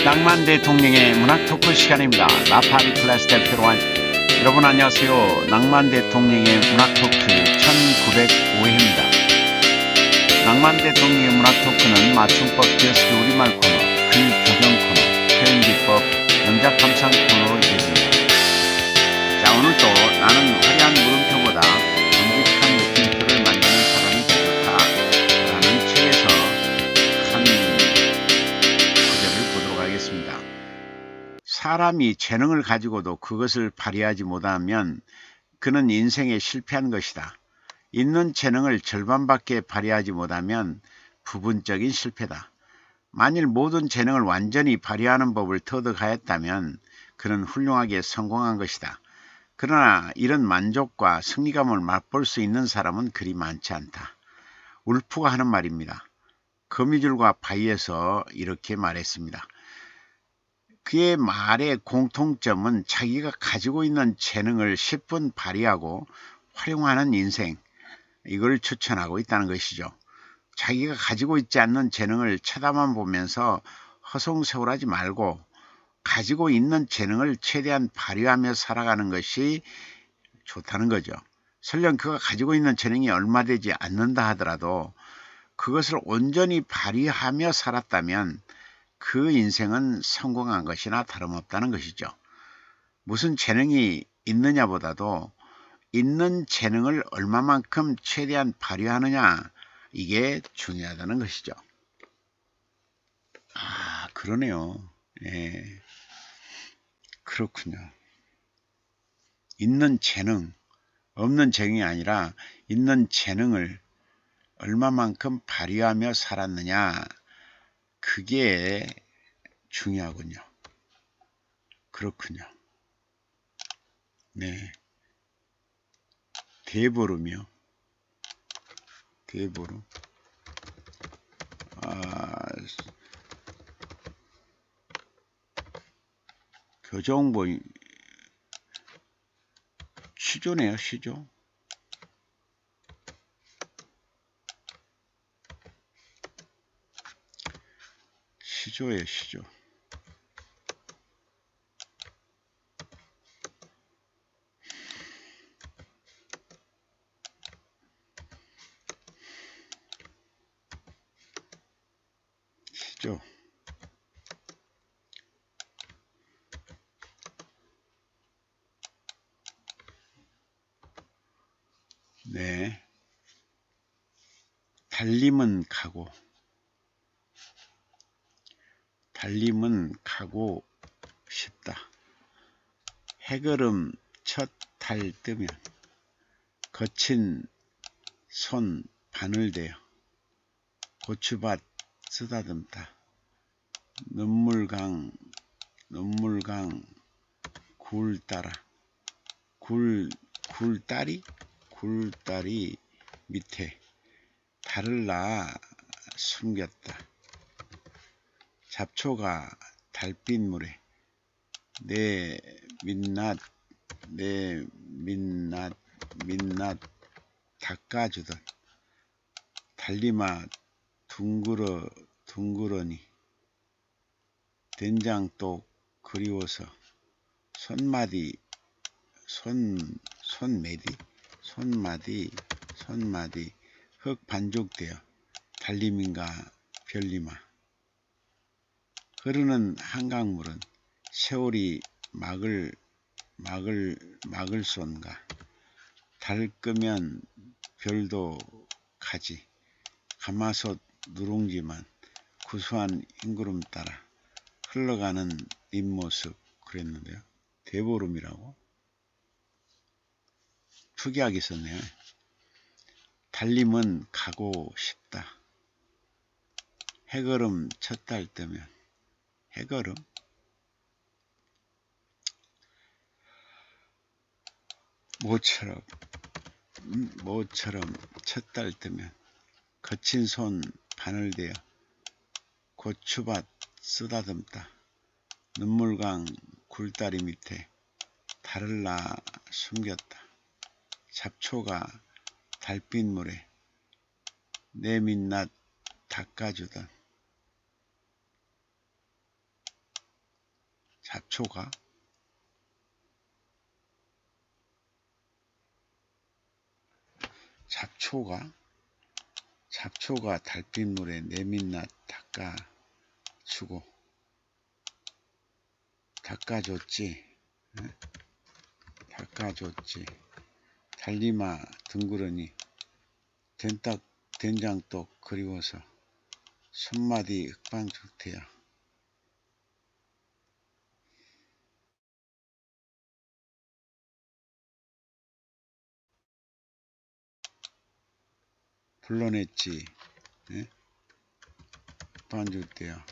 낭만 대통령의 문학 토크 시간입니다. 라파리 클래스 대표로 여러분 안녕하세요. 낭만 대통령의 문학 토크 1905회입니다. 낭만 대통령의 문학 토크는 맞춤법 기어스키 우리말 코너, 글 교정 코너, 표현 기법, 영작 감상 코너로 이어집니다. 자, 오늘도 나는 화려한 물음표보다 정직한 느낌표를 만드는 사람이 좋다라는 책에서 한 구절을 보도록 하겠습니다. 사람이 재능을 가지고도 그것을 발휘하지 못하면 그는 인생에 실패한 것이다. 있는 재능을 절반밖에 발휘하지 못하면 부분적인 실패다. 만일 모든 재능을 완전히 발휘하는 법을 터득하였다면 그는 훌륭하게 성공한 것이다. 그러나 이런 만족과 승리감을 맛볼 수 있는 사람은 그리 많지 않다. 울프가 하는 말입니다. 거미줄과 바위에서 이렇게 말했습니다. 그의 말의 공통점은 자기가 가지고 있는 재능을 10분 발휘하고 활용하는 인생, 이걸 추천하고 있다는 것이죠. 자기가 가지고 있지 않는 재능을 쳐다만 보면서 허송세월하지 말고 가지고 있는 재능을 최대한 발휘하며 살아가는 것이 좋다는 거죠. 설령 그가 가지고 있는 재능이 얼마 되지 않는다 하더라도 그것을 온전히 발휘하며 살았다면 그 인생은 성공한 것이나 다름없다는 것이죠. 무슨 재능이 있느냐보다도 있는 재능을 얼마만큼 최대한 발휘하느냐, 이게 중요하다는 것이죠. 아, 그러네요. 예, 그렇군요. 있는 재능, 없는 재능이 아니라 있는 재능을 얼마만큼 발휘하며 살았느냐, 그게 중요하군요. 그렇군요. 네. 대보름이요. 대보름. 교정보 시조네요. 시조. 시조예요. 시조. 시조. 네. 달림은 가고. 달림은 가고 싶다. 해걸음 첫 달 뜨면 거친 손 바늘대어 고추밭 쓰다듬다. 눈물강 굴 따라 굴다리 밑에 달을 낳아 숨겼다. 잡초가 달빛물에 내 민낯 닦아주던 달리마 둥그러니 된장독 그리워서 손마디 흙 반죽되어 달림인가 별리마. 흐르는 한강물은 세월이 막을 쏜가. 달 끄면 별도 가지. 가마솥 누룽지만 구수한 흰구름 따라 흘러가는 뒷모습. 그랬는데요. 대보름이라고? 특이하게 썼네요. 달림은 가고 싶다. 해걸음 첫 달 뜨면. 해걸음? 모처럼 첫 달 뜨면 거친 손 바늘대어 고추밭 쓰다듬다. 눈물강 굴다리 밑에 달을 낳아 숨겼다. 잡초가 달빛물에 내 민낯 닦아주던 잡초가 달빛물에 내민나 닦아줬지. 달리마 둥그러니 된장떡 그리워서 손마디 흑방죽태야. 불러냈지. 흑방죽태야.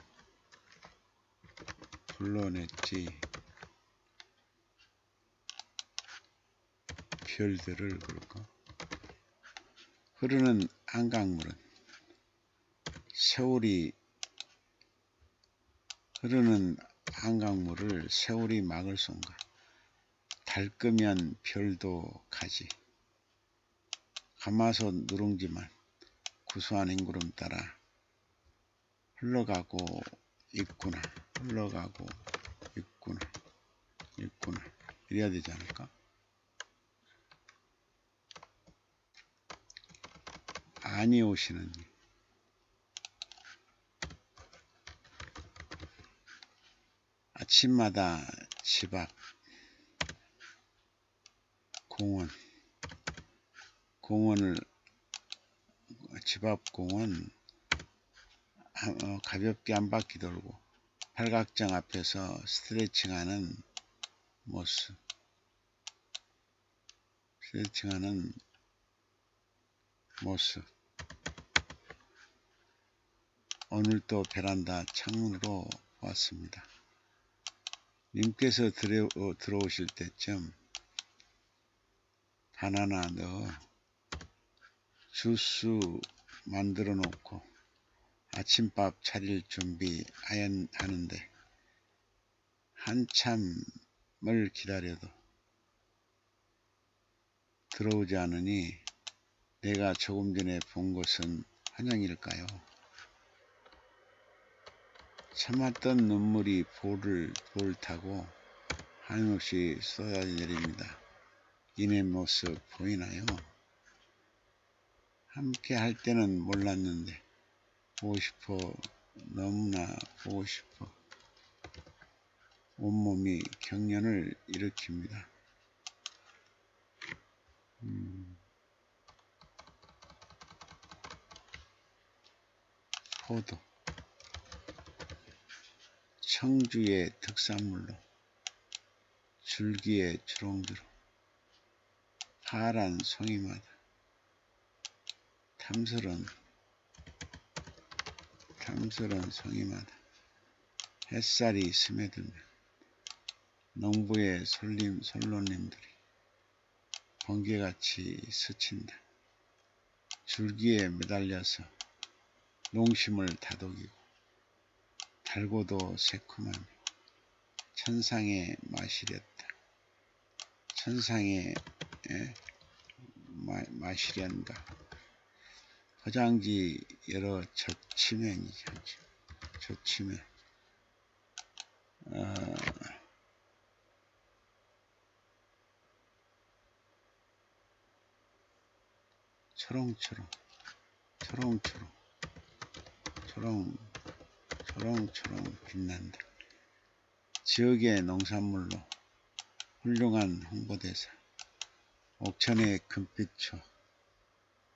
불러냈지. 별들을 그럴까? 흐르는 한강물은 흐르는 한강물을 세월이 막을 순간 달끄면 별도 가지. 가마솥 누룽지만 구수한 앵구름 따라 흘러가고 있구나. 이래야 되지 않을까? 아니 오시는 아침마다 집 앞 공원 가볍게 한 바퀴 돌고 팔각정 앞에서 스트레칭하는 모습. 오늘도 베란다 창문으로 왔습니다. 님께서 들어오실 때쯤 바나나 넣어 주스 만들어 놓고 아침밥 차릴 준비 하는데 한참을 기다려도 들어오지 않으니 내가 조금 전에 본 것은 환영일까요? 참았던 눈물이 볼을 타고 한없이 쏟아져 내립니다. 이내 모습 보이나요? 함께 할 때는 몰랐는데 너무나 보고 싶어. 온몸이 경련을 일으킵니다. 포도, 청주의 특산물로 줄기에 주렁주렁 파란 송이마다 탐스런 송이마다 햇살이 스며들면 농부의 선로님들이 번개같이 스친다. 줄기에 매달려서 농심을 다독이고 달고도 새콤하며 천상의 맛이랬다. 천상의 맛이련가. 포장지 여러 젖치면이지. 젖치면 초롱초롱 빛난다. 지역의 농산물로 훌륭한 홍보대사. 옥천의 금빛초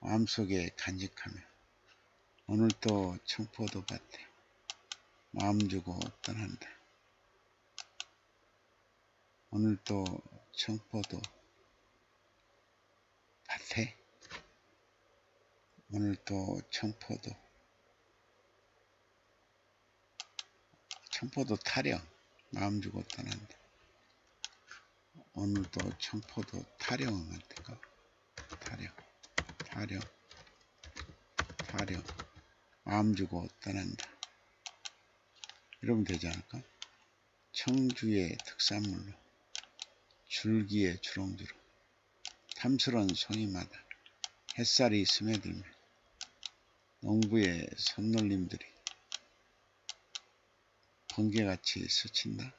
마음속에 간직하며 오늘도 청포도밭에 마음 주고 떠난다. 오늘도 청포도밭에 청포도 타령 마음 주고 떠난다. 오늘도 청포도 타령은 어떨까? 타령 마음 주고 떠난다. 이러면 되지 않을까? 청주의 특산물로 줄기에 주렁주렁 탐스런 송이마다 햇살이 스며들면 농부의 손놀림들이 번개같이 스친다.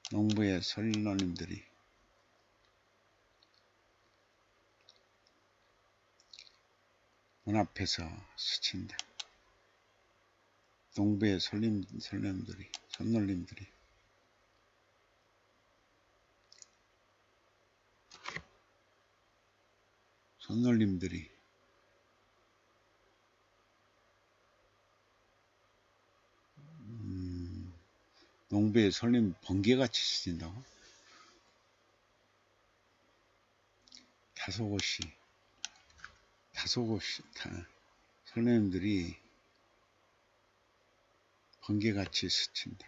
농부의 선로님들이 문 앞에서 스친다. 농부의 선로님들이 손놀림들이 농부의 손님 번개같이 스친다고? 다소곳이 선생님들이 번개같이 스친다.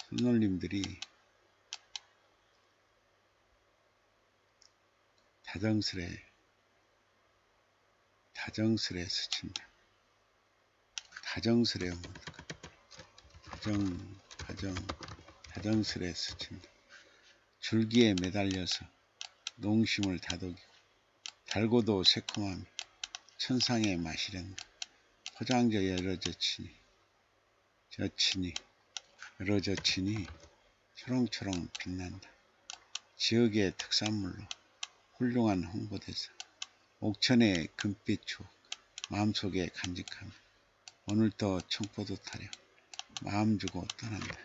손놀림들이 다정스레 스친다. 다정스레 스친다. 줄기에 매달려서 농심을 다독이고 달고도 새콤함이 천상의 맛이란다. 포장져 여러저치니 초롱초롱 빛난다. 지역의 특산물로 훌륭한 홍보대사. 옥천의 금빛 추억 마음속에 간직하며 오늘도 청포도 타려 마음 주고 떠난다.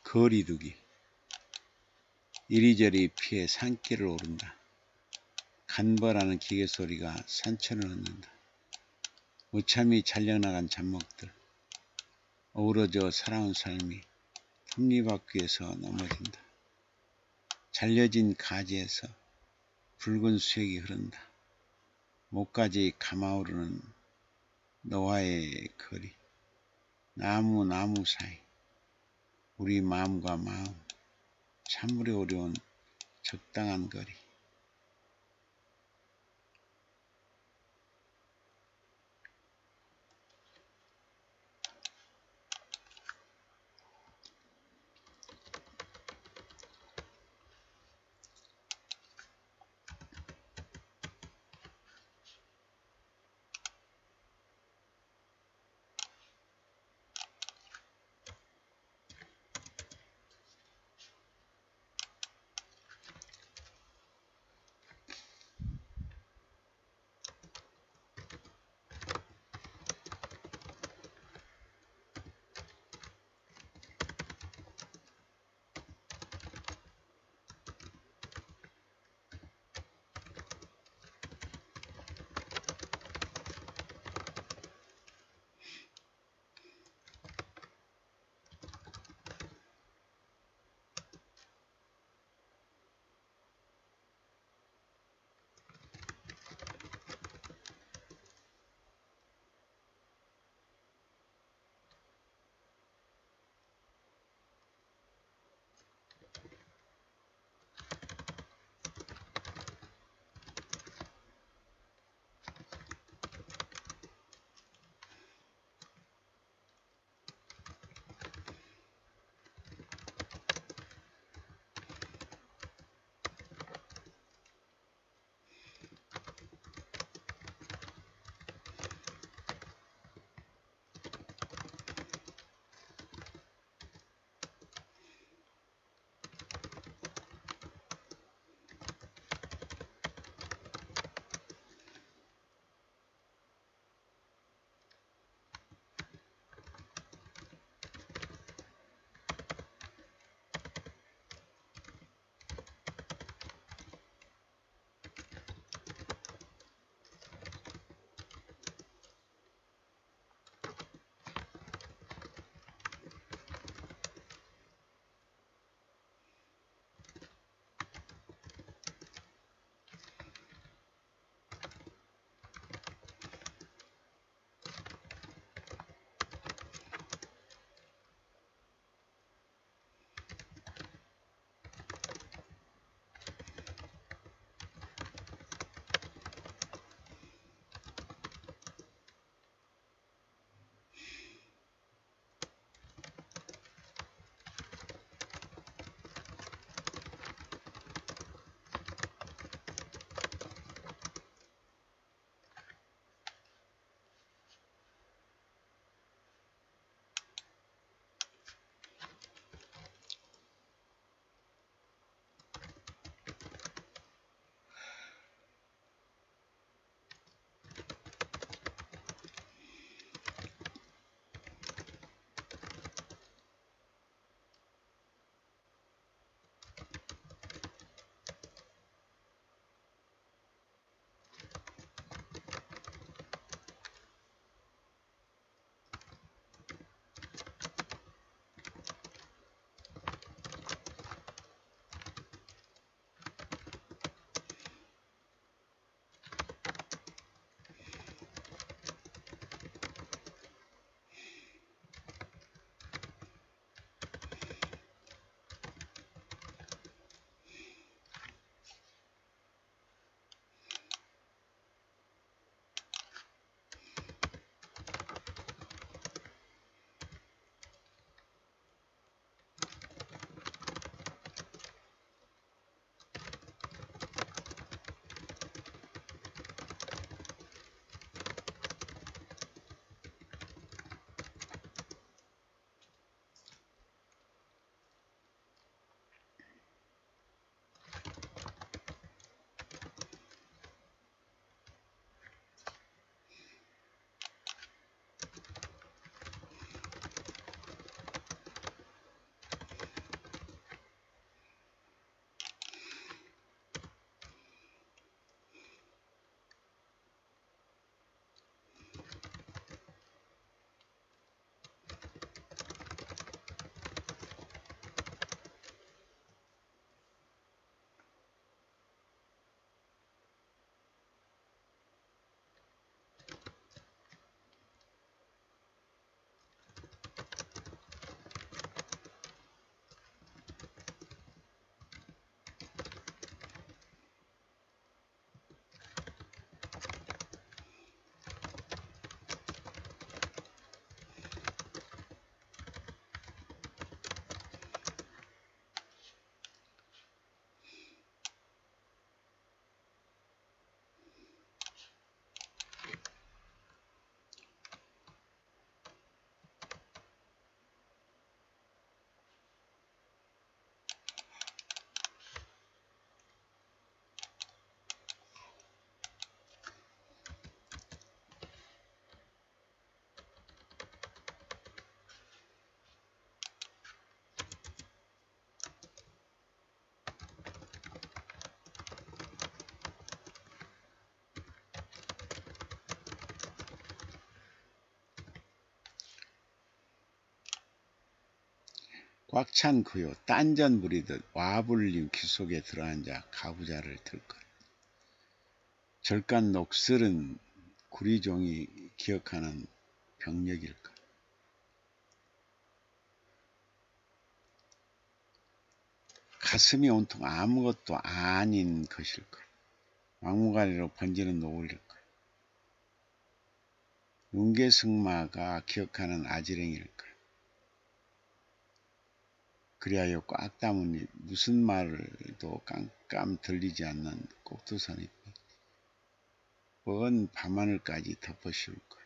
거리두기. 이리저리 피해 산길을 오른다. 간벌하는 기계 소리가 산천을 흩는다. 무참히 잘려나간 잡목들 어우러져 살아온 삶이 톱니바퀴에서 넘어진다. 잘려진 가지에서 붉은 수액이 흐른다. 목까지 감아오르는 노화의 거리. 나무 사이 우리 마음과 마음 참으리 어려운 적당한 거리. 꽉 찬 그요 딴전 부리듯 와불림 귀 속에 들어앉아 가부좌를 들것. 절간 녹슬은 구리종이 기억하는 병력일까. 가슴이 온통 아무것도 아닌 것일까. 막무가내로 번지는 노을일까. 윤계승마가 기억하는 아지랭일까. 그리하여 꽉 담으니 무슨 말도 깜깜 들리지 않는 꼭두선이 먼 밤하늘까지 덮어씌울 것.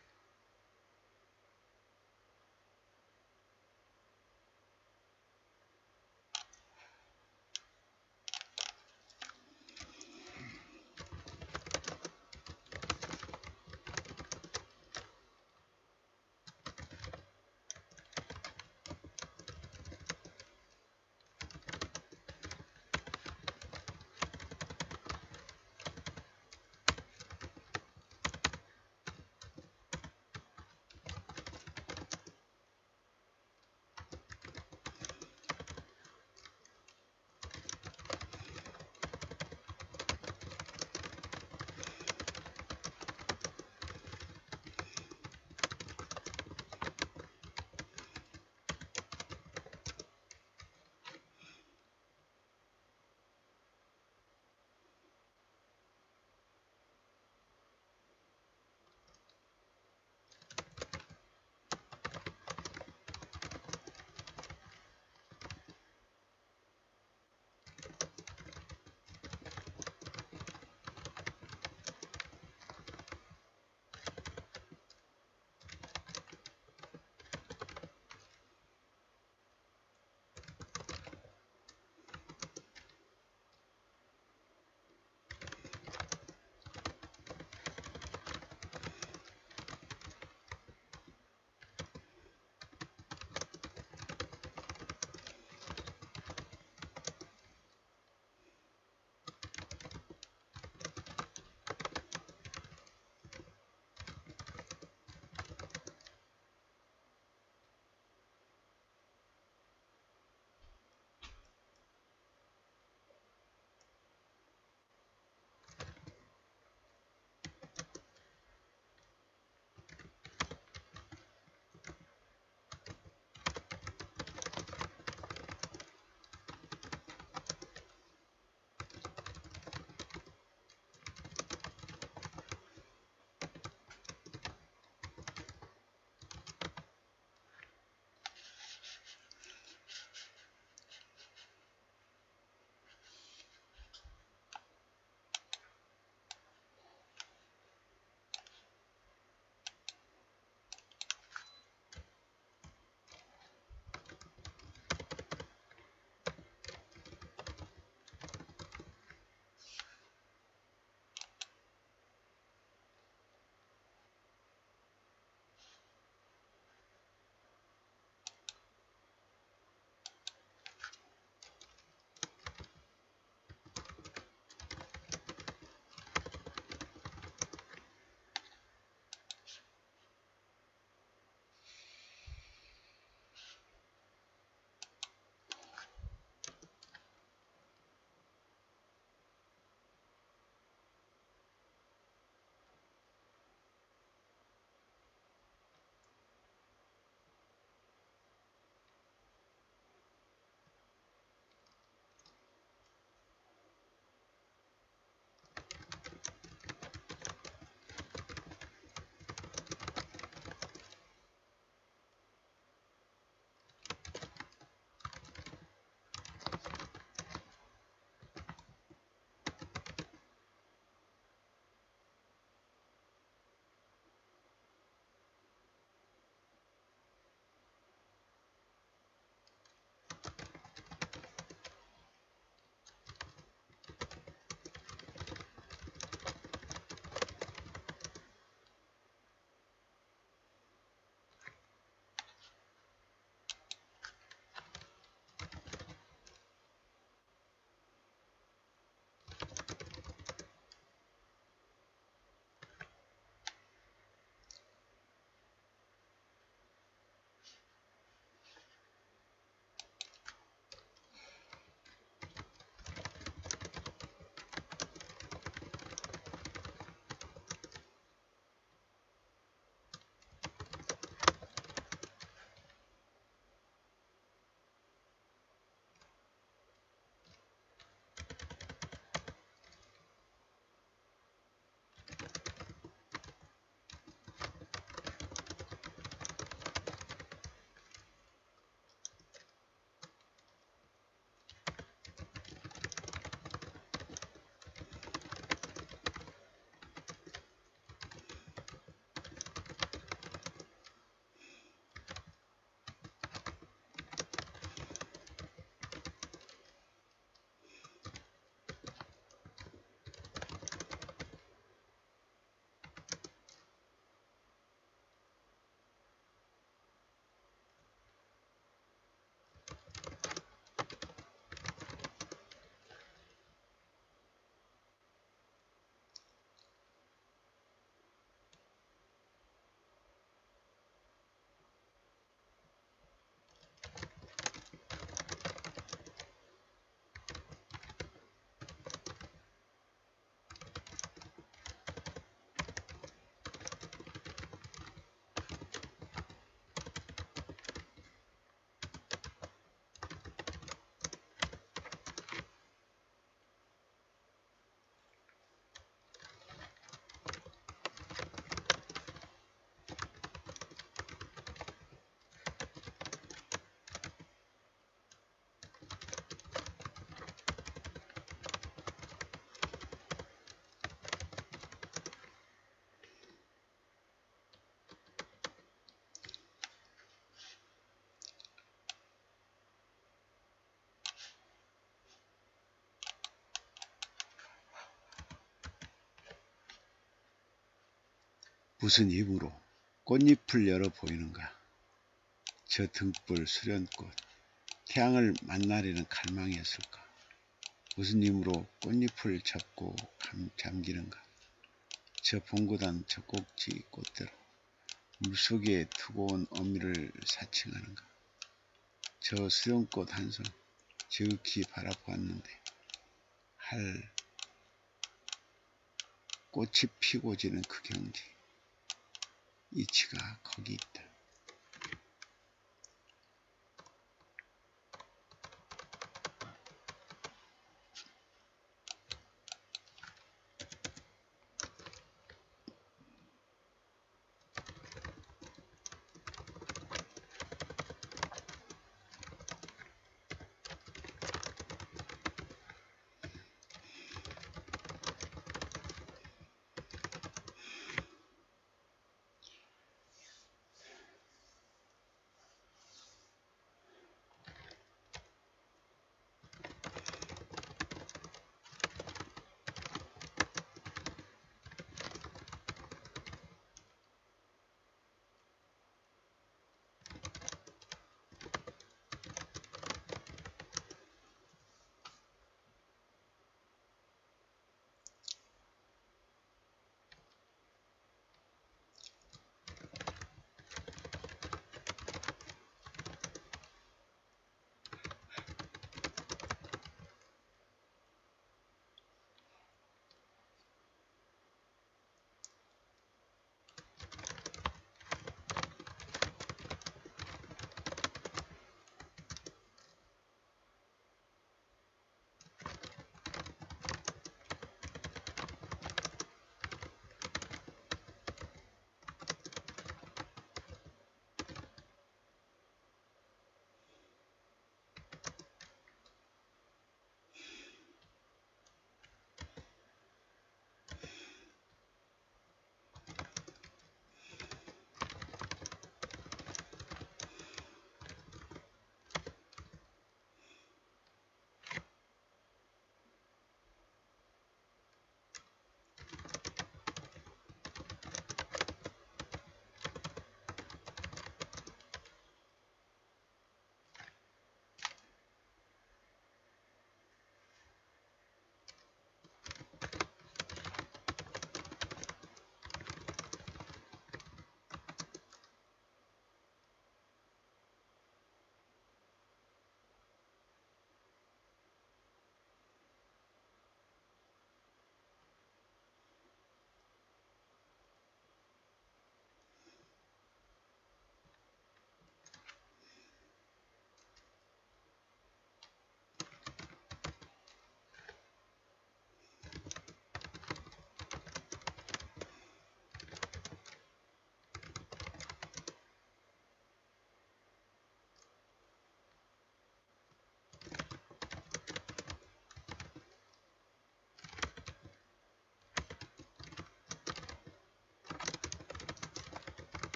무슨 힘으로 꽃잎을 열어 보이는가? 저 등불 수련꽃, 태양을 만나려는 갈망이었을까? 무슨 힘으로 꽃잎을 잡고 잠기는가? 저 봉고단 젖꼭지 꽃대로 물속에 두고 온 어미를 사칭하는가? 저 수련꽃 한 손 지극히 바라보았는데 할 꽃이 피고 지는 그 경지, 이치가 거기 있다.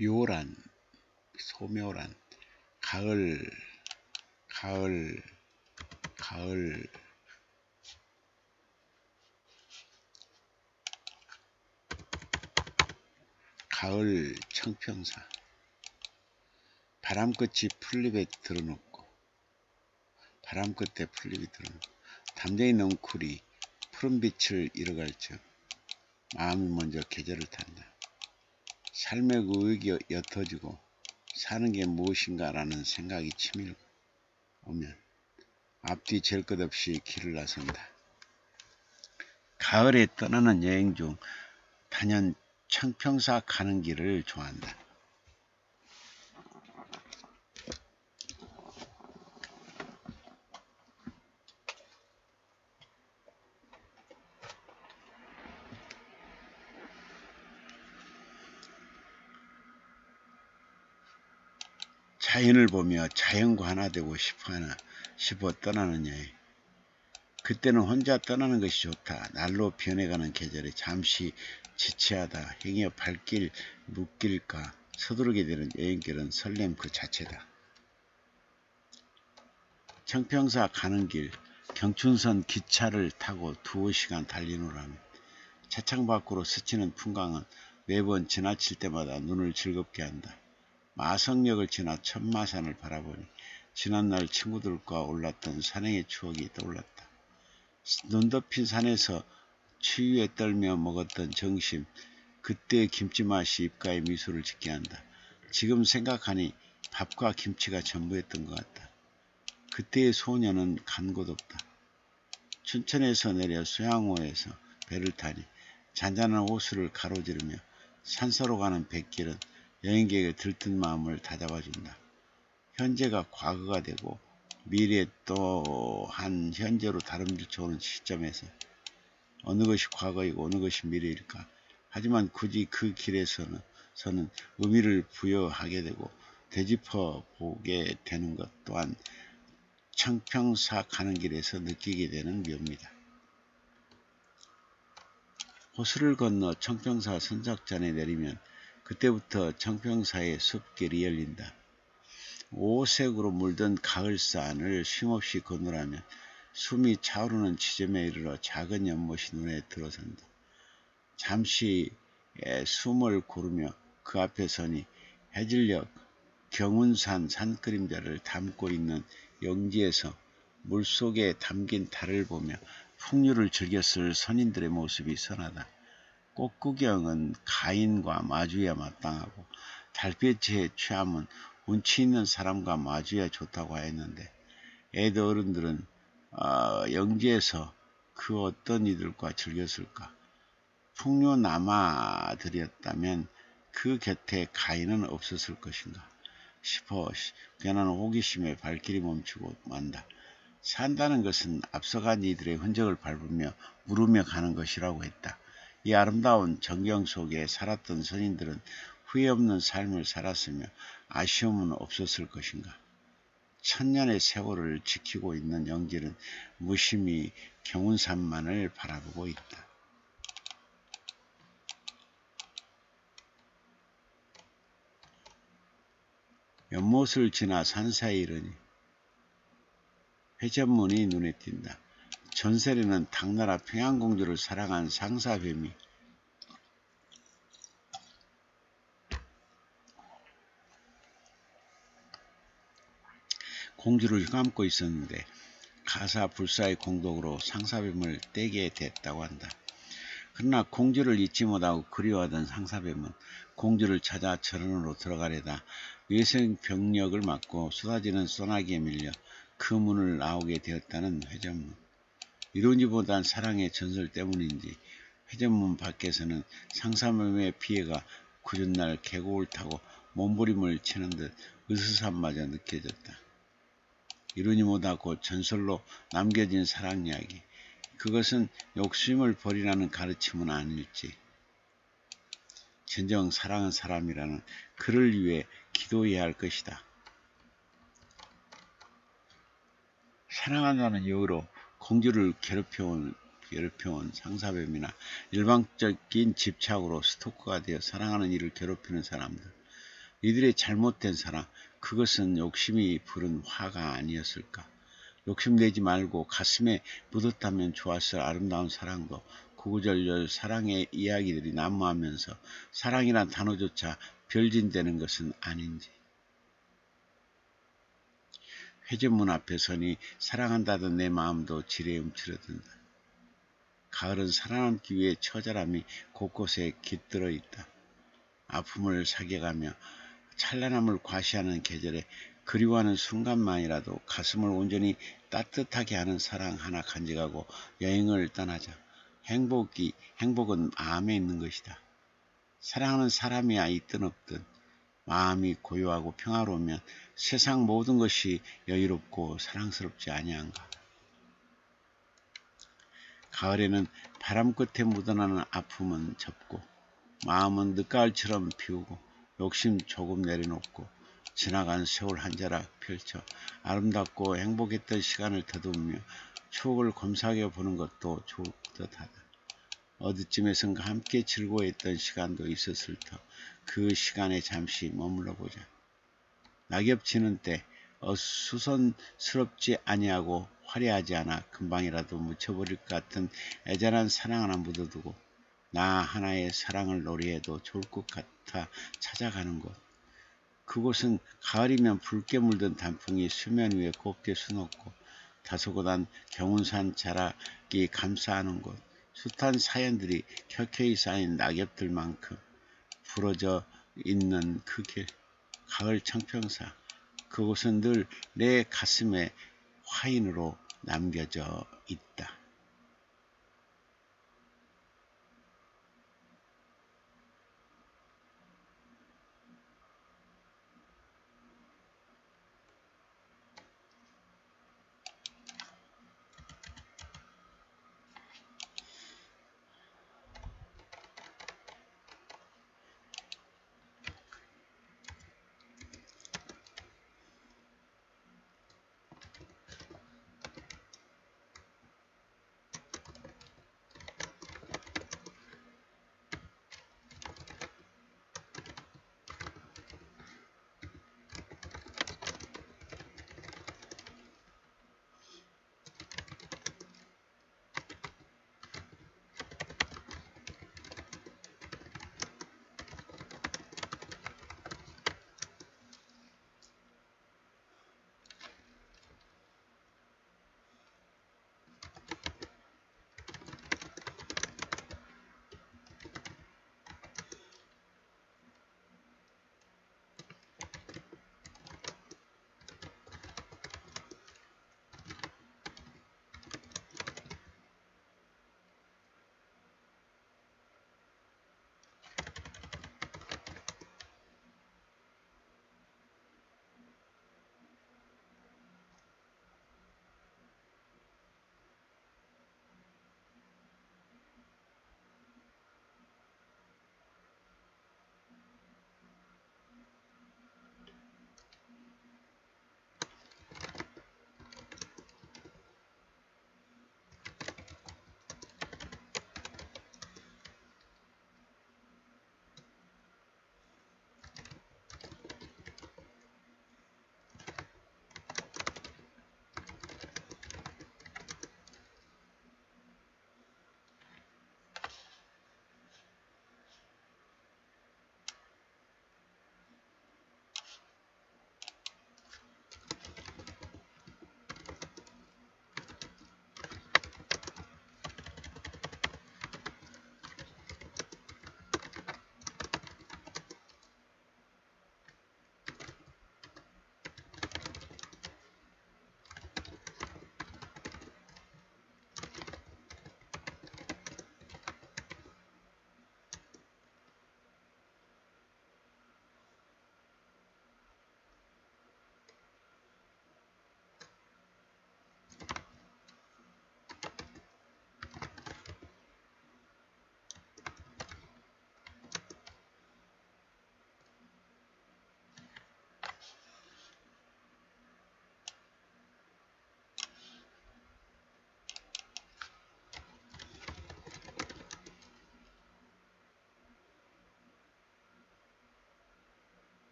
묘란, 소묘란, 가을, 가을, 가을, 가을 청평사. 바람끝이 풀잎에 들어놓고, 바람끝에 풀잎이 들어놓고, 담쟁이 넝쿨이 푸른빛을 잃어갈 적 마음이 먼저 계절을 탄다. 삶의 의욕이 옅어지고 사는 게 무엇인가 라는 생각이 치밀고 오면 앞뒤 잴 것 없이 길을 나선다. 가을에 떠나는 여행 중 단연 청평사 가는 길을 좋아한다. 자연을 보며 자연과 하나 되고 싶어 떠나는 여행. 그때는 혼자 떠나는 것이 좋다. 날로 변해가는 계절에 잠시 지체하다 행여 발길 묶일까 서두르게 되는 여행길은 설렘 그 자체다. 청평사 가는 길, 경춘선 기차를 타고 2시간 달리노라면 차창 밖으로 스치는 풍광은 매번 지나칠 때마다 눈을 즐겁게 한다. 마성역을 지나 천마산을 바라보니 지난날 친구들과 올랐던 산행의 추억이 떠올랐다. 눈 덮인 산에서 추위에 떨며 먹었던 정심, 그때의 김치 맛이 입가에 미소를 짓게 한다. 지금 생각하니 밥과 김치가 전부였던 것 같다. 그때의 소녀는 간 곳 없다. 춘천에서 내려 수양호에서 배를 타니 잔잔한 호수를 가로지르며 산서로 가는 뱃길은 여행객의 들뜬 마음을 다잡아준다. 현재가 과거가 되고 미래 또한 현재로 다름질쳐오는 시점에서 어느 것이 과거이고 어느 것이 미래일까? 하지만 굳이 그 길에서는 의미를 부여하게 되고 되짚어 보게 되는 것 또한 청평사 가는 길에서 느끼게 되는 묘입니다. 호수를 건너 청평사 선착장에 내리면 그때부터 청평사의 숲길이 열린다. 오색으로 물든 가을산을 쉼없이 거느라면 숨이 차오르는 지점에 이르러 작은 연못이 눈에 들어선다. 잠시 숨을 고르며 그 앞에 서니 해질녘 경운산 산그림자를 담고 있는 영지에서 물속에 담긴 달을 보며 풍류를 즐겼을 선인들의 모습이 선하다. 꽃구경은 가인과 마주해야 마땅하고 달빛에 취함은 운치 있는 사람과 마주해야 좋다고 하였는데 애들 어른들은 영지에서 그 어떤 이들과 즐겼을까? 풍류남아들이었다면 그 곁에 가인은 없었을 것인가 싶어 괜한 호기심에 발길이 멈추고 만다. 산다는 것은 앞서간 이들의 흔적을 밟으며 물으며 가는 것이라고 했다. 이 아름다운 전경 속에 살았던 선인들은 후회 없는 삶을 살았으며 아쉬움은 없었을 것인가. 천년의 세월을 지키고 있는 영지는 무심히 경운산만을 바라보고 있다. 연못을 지나 산사에 이르니 회전문이 눈에 띈다. 전설에는 당나라 평양공주를 사랑한 상사뱀이 공주를 휘감고 있었는데 가사불사의 공덕으로 상사뱀을 떼게 됐다고 한다. 그러나 공주를 잊지 못하고 그리워하던 상사뱀은 공주를 찾아 절원으로 들어가려다 외생병력을 맞고 쏟아지는 소나기에 밀려 그 문을 나오게 되었다는 회전문. 이루니보단 사랑의 전설 때문인지 회전문 밖에서는 상사뱀의 피해가 굳은 날 계곡을 타고 몸부림을 치는 듯 으스스함마저 느껴졌다. 이루니 못하고 전설로 남겨진 사랑 이야기. 그것은 욕심을 버리라는 가르침은 아닐지. 진정 사랑한 사람이라는 그를 위해 기도해야 할 것이다. 사랑한다는 이유로 공주를 괴롭혀온 상사뱀이나 일방적인 집착으로 스토커가 되어 사랑하는 이를 괴롭히는 사람들. 이들의 잘못된 사랑, 그것은 욕심이 부른 화가 아니었을까? 욕심내지 말고 가슴에 묻었다면 좋았을 아름다운 사랑도 구구절절 사랑의 이야기들이 난무하면서 사랑이란 단어조차 별진되는 것은 아닌지. 회전문 앞에 서니 사랑한다던 내 마음도 지레 움츠러든다. 가을은 살아남기 위해 처절함이 곳곳에 깃들어 있다. 아픔을 사겨가며 찬란함을 과시하는 계절에 그리워하는 순간만이라도 가슴을 온전히 따뜻하게 하는 사랑 하나 간직하고 여행을 떠나자. 행복은 마음에 있는 것이다. 사랑하는 사람이야 있든 없든 마음이 고요하고 평화로우면 세상 모든 것이 여유롭고 사랑스럽지 아니한가. 가을에는 바람 끝에 묻어나는 아픔은 접고 마음은 늦가을처럼 피우고 욕심 조금 내려놓고 지나간 세월 한 자락 펼쳐 아름답고 행복했던 시간을 더듬으며 추억을 검사하게 보는 것도 좋을 듯하다. 어디쯤에선가 함께 즐거워했던 시간도 있었을 터 그 시간에 잠시 머물러 보자. 낙엽 지는 때 수선스럽지 아니하고 화려하지 않아 금방이라도 묻혀버릴 것 같은 애잔한 사랑 하나 묻어두고 나 하나의 사랑을 노래해도 좋을 것 같아 찾아가는 곳. 그곳은 가을이면 붉게 물든 단풍이 수면 위에 곱게 수놓고 다소곳한 경운산 자락이 감싸하는 곳. 숱한 사연들이 켜켜이 쌓인 낙엽들만큼 부러져 있는 그 길. 가을 청평사. 그곳은 늘 내 가슴에 화인으로 남겨져 있다.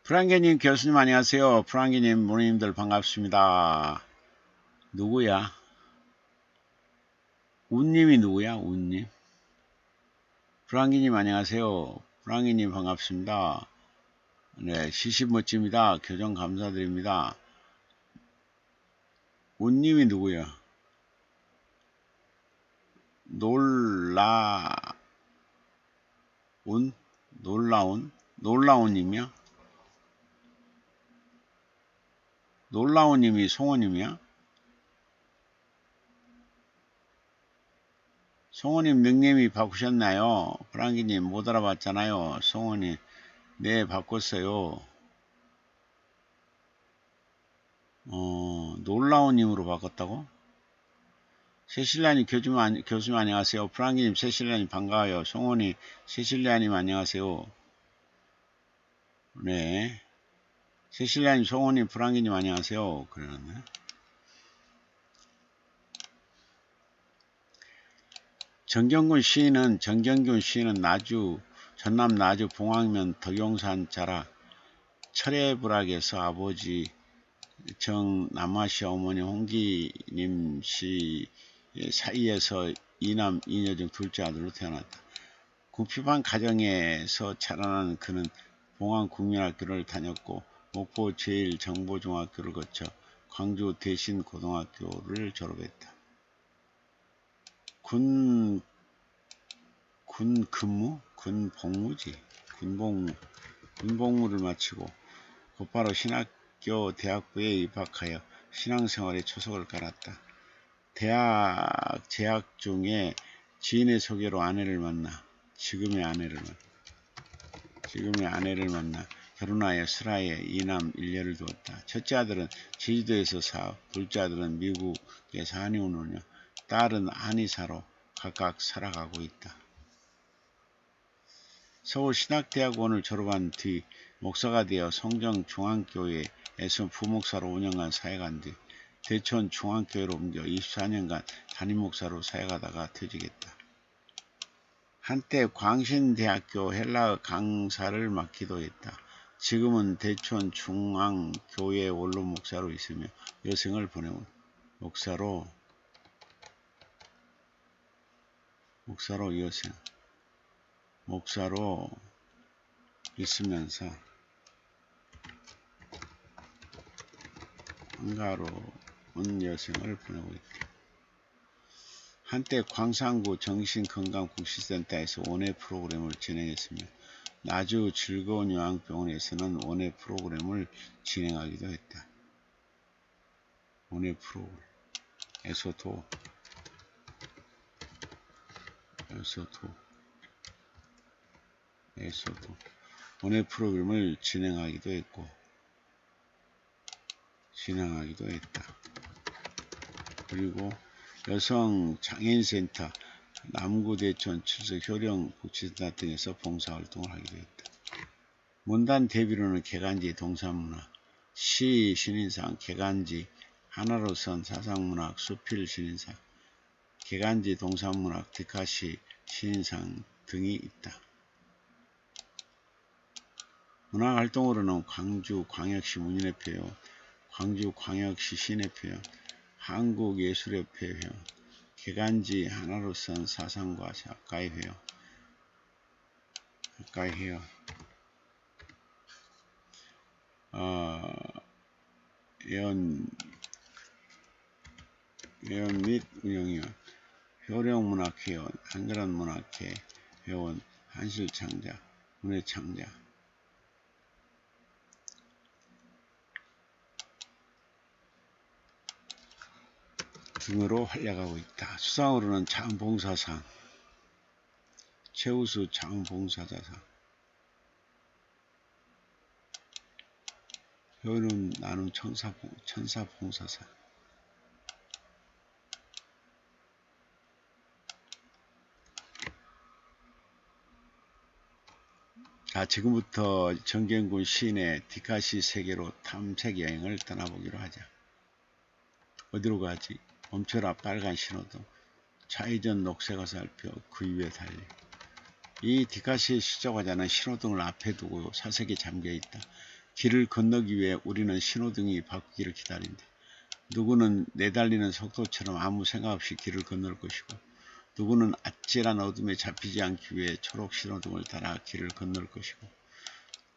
프랑게님 교수님 안녕하세요. 프랑게님 모님들 반갑습니다. 누구야? 운님이 누구야? 운님. 프랑기님 안녕하세요. 프랑기님 반갑습니다. 네, 시십 멋집니다. 교정 감사드립니다. 운님이 누구야? 놀라운님이야? 놀라운님이 송호님이야? 송호님 닉네임이 바꾸셨나요? 프랑기님 못 알아봤잖아요. 송호님 네 바꿨어요. 놀라운님으로 바꿨다고? 세실리아님 교수님 안녕하세요. 프랑기님 세실리아님 반가워요. 송호님 세실리아님 안녕하세요. 네. 세실리아님 송호님 프랑기님 안녕하세요. 그러네. 정경균 시인은 전남 나주 봉황면 덕용산 자라 철회불악에서 아버지 정남아씨 어머니 홍기님 씨 사이에서 이남 이녀 중 둘째 아들로 태어났다. 궁핍한 가정에서 자라난 그는 봉황국민학교를 다녔고 목포 제1정보중학교를 거쳐 광주 대신고등학교를 졸업했다. 군복무를 마치고 곧바로 신학교 대학부에 입학하여 신앙생활에 초석을 깔았다. 대학 재학 중에 지인의 소개로 지금의 아내를 만나 결혼하여 슬하에 이남 일녀를 두었다. 첫째 아들은 제주도에서 사업, 둘째 아들은 미국에서 한의원으로, 딸은 한의사로 각각 살아가고 있다. 서울신학대학원을 졸업한 뒤 목사가 되어 성정중앙교회에서 부목사로 5년간 사역한 뒤 대천중앙교회로 옮겨 24년간 담임목사로 사역하다가 퇴직했다. 한때 광신대학교 헬라어 강사를 맡기도 했다. 지금은 대천중앙교회 원로 목사로 있으며 여생을 보내고 목사로 있으면서 한가로운 여생을 보내고 있다. 한때 광산구 정신건강복지센터에서 원예 프로그램을 진행했으며 나주 즐거운 요양병원에서는 원예 프로그램을 진행하기도 했다. 원예 프로그램 에소토 원예 프로그램을 진행하기도 했다. 그리고 여성장애인센터, 남구대천 칠석 효령복지센터 등에서 봉사활동을 하기도 했다. 문단 대비로는 개간지 동산문학, 시 신인상, 개간지 하나로선 사상문학, 수필 신인상, 개간지 동산문학, 디카시 신인상 등이 있다. 문학활동으로는 광주광역시 문인협회회원, 광주광역시 시인협회회원, 한국예술협회 회원, 개간지 하나로선 사상과 작가의 회원, 회원 및 운영위원, 효령문학회원, 한글한문학회 회원, 한실창자, 문해창자 등으로 활약하고 있다. 수상으로는 자원봉사상, 최우수 자원봉사자상, 효는 나눔 천사봉사상, 자, 지금부터 정경군 시인의 디카시 세계로 탐색 여행을 떠나보기로 하자. 어디로 가지? 멈춰라 빨간 신호등. 좌회전 녹색 화살표 그 위에 달려. 이 디카시의 시적 화자는 신호등을 앞에 두고 사색에 잠겨있다. 길을 건너기 위해 우리는 신호등이 바뀌기를 기다린다. 누구는 내달리는 속도처럼 아무 생각 없이 길을 건널 것이고, 누구는 아찔한 어둠에 잡히지 않기 위해 초록 신호등을 따라 길을 건널 것이고,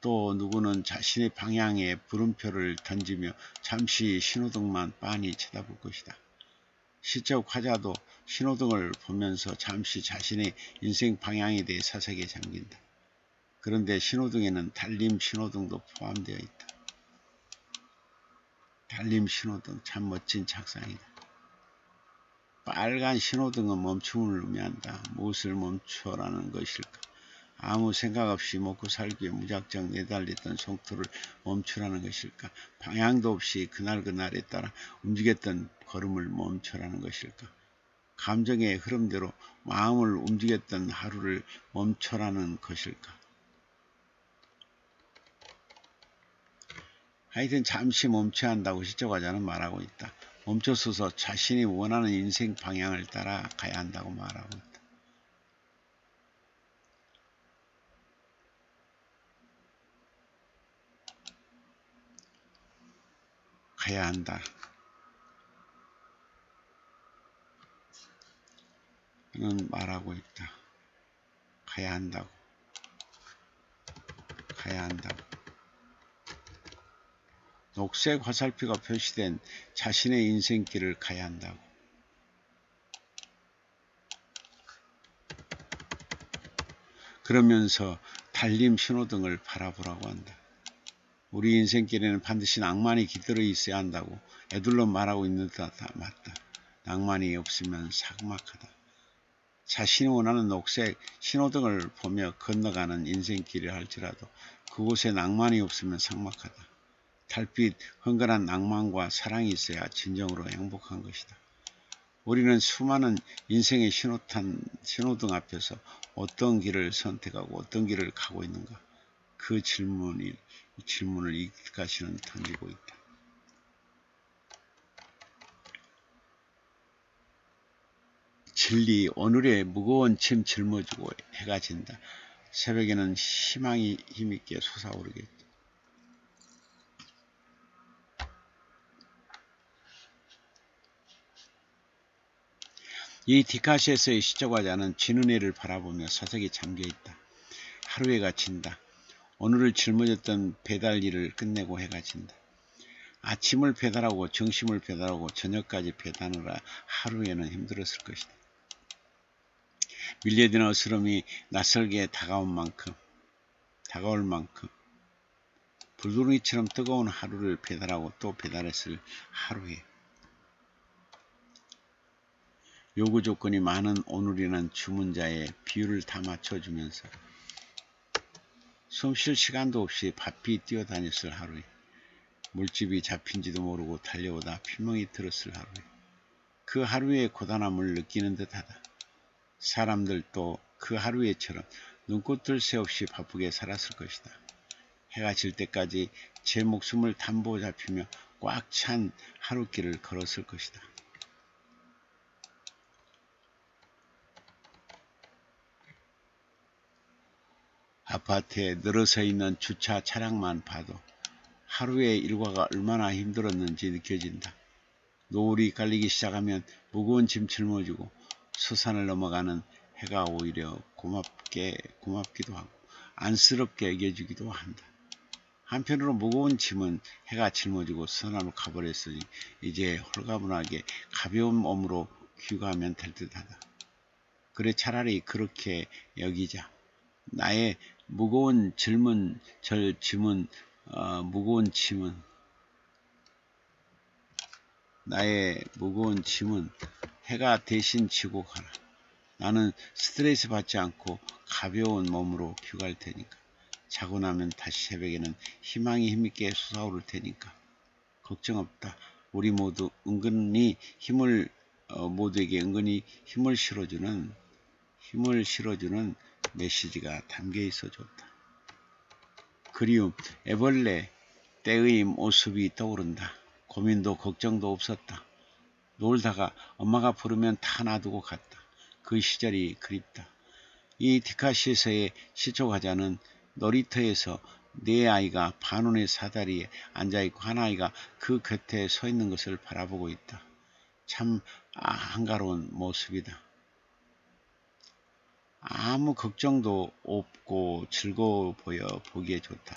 또 누구는 자신의 방향에 물음표를 던지며 잠시 신호등만 빤히 쳐다볼 것이다. 시적 화자도 신호등을 보면서 잠시 자신의 인생 방향에 대해 사색에 잠긴다. 그런데 신호등에는 달림 신호등도 포함되어 있다. 달림 신호등 참 멋진 착상이다. 빨간 신호등은 멈춤을 의미한다. 무엇을 멈춰라는 것일까? 아무 생각 없이 먹고 살기 위해 무작정 내달렸던 속도를 멈추라는 것일까? 방향도 없이 그날그날에 따라 움직였던 걸음을 멈춰라는 것일까? 감정의 흐름대로 마음을 움직였던 하루를 멈춰라는 것일까? 하여튼 잠시 멈춰야 한다고 시적화자는 말하고 있다. 멈춰서서 자신이 원하는 인생 방향을 따라 가야 한다고 말하고 있다. 가야 한다. 는 말하고 있다. 가야 한다고. 가야 한다고. 녹색 화살표가 표시된 자신의 인생길을 가야 한다고. 그러면서 달림 신호등을 바라보라고 한다. 우리 인생길에는 반드시 낭만이 깃들어 있어야 한다고 에둘러 말하고 있는 듯 맞다. 낭만이 없으면 삭막하다. 자신이 원하는 녹색 신호등을 보며 건너가는 인생길을 할지라도 그곳에 낭만이 없으면 삭막하다. 달빛 흥건한 낭만과 사랑이 있어야 진정으로 행복한 것이다. 우리는 수많은 인생의 신호등 앞에서 어떤 길을 선택하고 어떤 길을 가고 있는가? 그 질문을 이까지는 던지고 있다. 진리 오늘의 무거운 짐 짊어지고 해가 진다. 새벽에는 희망이 힘있게 솟아오르겠다. 이 디카시에서의 시적화자는 지는 해를 바라보며 사색에 잠겨있다. 하루해가 진다. 오늘을 짊어졌던 배달 일을 끝내고 해가 진다. 아침을 배달하고 점심을 배달하고 저녁까지 배달하느라 하루에는 힘들었을 것이다. 밀려드는 어스름이 낯설게 다가올 만큼 불두렁이처럼 뜨거운 하루를 배달하고 또 배달했을 하루에 요구 조건이 많은 오늘이라는 주문자의 비율을 다 맞춰주면서 숨 쉴 시간도 없이 바삐 뛰어다녔을 하루에 물집이 잡힌지도 모르고 달려오다 피멍이 들었을 하루에 그 하루의 고단함을 느끼는 듯하다. 사람들도 그 하루에처럼 눈꽃들 새 없이 바쁘게 살았을 것이다. 해가 질 때까지 제 목숨을 담보 잡히며 꽉 찬 하루길을 걸었을 것이다. 아파트에 늘어서 있는 주차 차량만 봐도 하루의 일과가 얼마나 힘들었는지 느껴진다. 노을이 깔리기 시작하면 무거운 짐 짊어지고 서산을 넘어가는 해가 오히려 고맙기도 하고 안쓰럽게 여겨지기도 한다. 한편으로 무거운 짐은 해가 짊어지고 서산으로 가버렸으니 이제 홀가분하게 가벼운 몸으로 귀가하면 될 듯하다. 그래 차라리 그렇게 여기자. 나의 무거운 짐은 해가 대신 지고 가라. 나는 스트레스 받지 않고 가벼운 몸으로 귀가할 테니까. 자고 나면 다시 새벽에는 희망이 힘있게 솟아오를 테니까. 걱정 없다. 우리 모두에게 은근히 힘을 실어주는 메시지가 담겨 있어 줬다. 그리움, 애벌레 때의 모습이 떠오른다. 고민도 걱정도 없었다. 놀다가 엄마가 부르면 다 놔두고 갔다. 그 시절이 그립다. 이 디카시에서의 시초가자는 놀이터에서 네 아이가 반원의 사다리에 앉아있고 한 아이가 그 곁에 서 있는 것을 바라보고 있다. 참 한가로운 모습이다. 아무 걱정도 없고 즐거워 보여 보기에 좋다.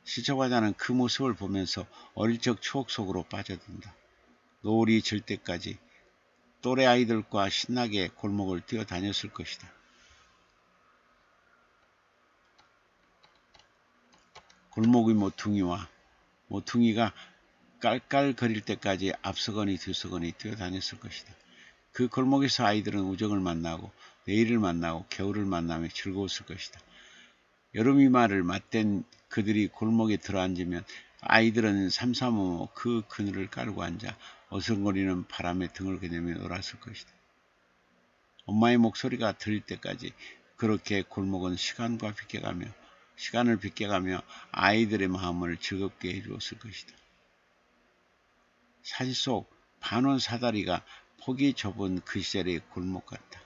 시청자는 그 모습을 보면서 어릴 적 추억 속으로 빠져든다. 노을이 질 때까지 또래 아이들과 신나게 골목을 뛰어다녔을 것이다. 골목의 모퉁이가 깔깔거릴 때까지 앞서거니 뒤서거니 뛰어다녔을 것이다. 그 골목에서 아이들은 우정을 만나고 내일을 만나고 겨울을 만나며 즐거웠을 것이다. 여름이 말을 맞댄 그들이 골목에 들어앉으면 아이들은 삼삼오오 그 그늘을 깔고 앉아 어슬거리는 바람에 등을 그대며 놀았을 것이다. 엄마의 목소리가 들릴 때까지 그렇게 골목은 시간을 비껴가며 아이들의 마음을 즐겁게 해주었을 것이다. 사실 속 반원 사다리가 폭이 좁은 그 시절의 골목 같다.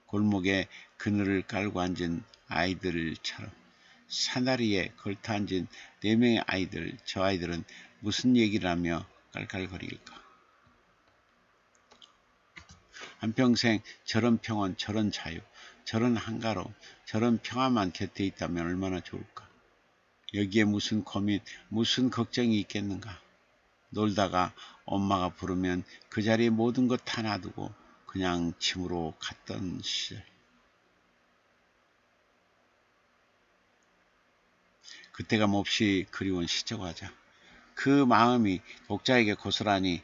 골목에 그늘을 깔고 앉은 아이들처럼 사다리에 걸터 앉은 4명의 아이들, 저 아이들은 무슨 얘기를 하며 깔깔거릴까? 한평생 저런 평온, 저런 자유, 저런 한가로움, 저런 평화만 곁에 있다면 얼마나 좋을까? 여기에 무슨 고민, 무슨 걱정이 있겠는가? 놀다가 엄마가 부르면 그 자리에 모든 것 다 놔두고 그냥 집으로 갔던 시절. 그때가 몹시 그리운 시적하자. 그 마음이 독자에게 고스란히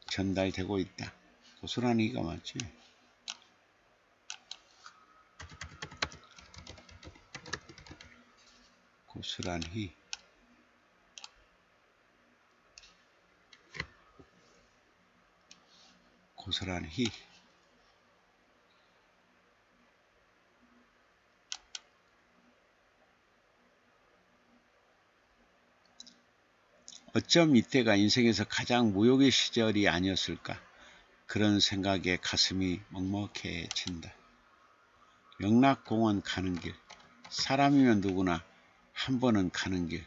전달되고 있다. 고스란히가 맞지? 고스란히 어쩜 이때가 인생에서 가장 무욕의 시절이 아니었을까? 그런 생각에 가슴이 먹먹해진다. 영락공원 가는 길. 사람이면 누구나 한 번은 가는 길.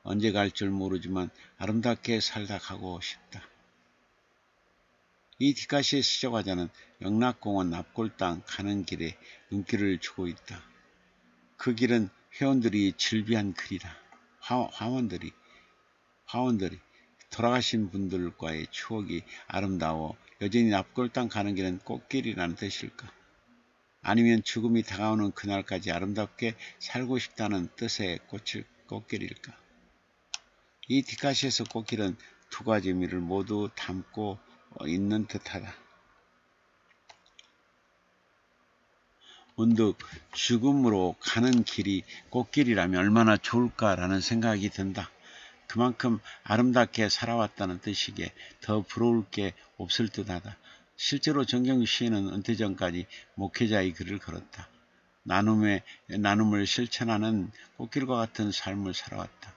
언제 갈 줄 모르지만 아름답게 살다 가고 싶다. 이 뒷가시의 시적화자는 영락공원 납골당 가는 길에 눈길을 주고 있다. 그 길은 회원들이 즐비한 길이다. 화원들이 돌아가신 분들과의 추억이 아름다워 여전히 납골당 가는 길은 꽃길이라는 뜻일까? 아니면 죽음이 다가오는 그날까지 아름답게 살고 싶다는 뜻의 꽃길일까? 이 뒷가시에서 꽃길은 두 가지 의미를 모두 담고 있는 듯하다. 문득 죽음으로 가는 길이 꽃길이라면 얼마나 좋을까라는 생각이 든다. 그만큼 아름답게 살아왔다는 뜻이기에 더 부러울 게 없을 듯하다. 실제로 정경주 시인은 은퇴 전까지 목회자의 길을 걸었다. 나눔을 실천하는 꽃길과 같은 삶을 살아왔다.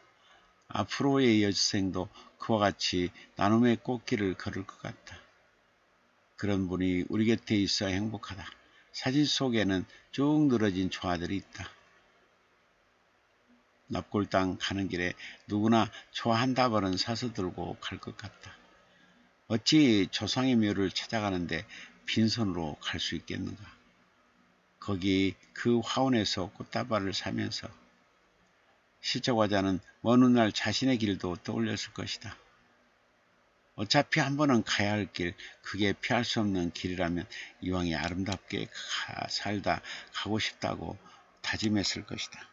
앞으로의 여생도 그와 같이 나눔의 꽃길을 걸을 것 같다. 그런 분이 우리 곁에 있어 행복하다. 사진 속에는 쭉 늘어진 초화들이 있다. 납골당 가는 길에 누구나 초화 한 다발은 사서 들고 갈 것 같다. 어찌 조상의 묘를 찾아가는데 빈손으로 갈 수 있겠는가? 거기 그 화원에서 꽃다발을 사면서 시적화자는 먼 훗날 자신의 길도 떠올렸을 것이다. 어차피 한 번은 가야 할 길, 그게 피할 수 없는 길이라면 이왕에 아름답게 살다 가고 싶다고 다짐했을 것이다.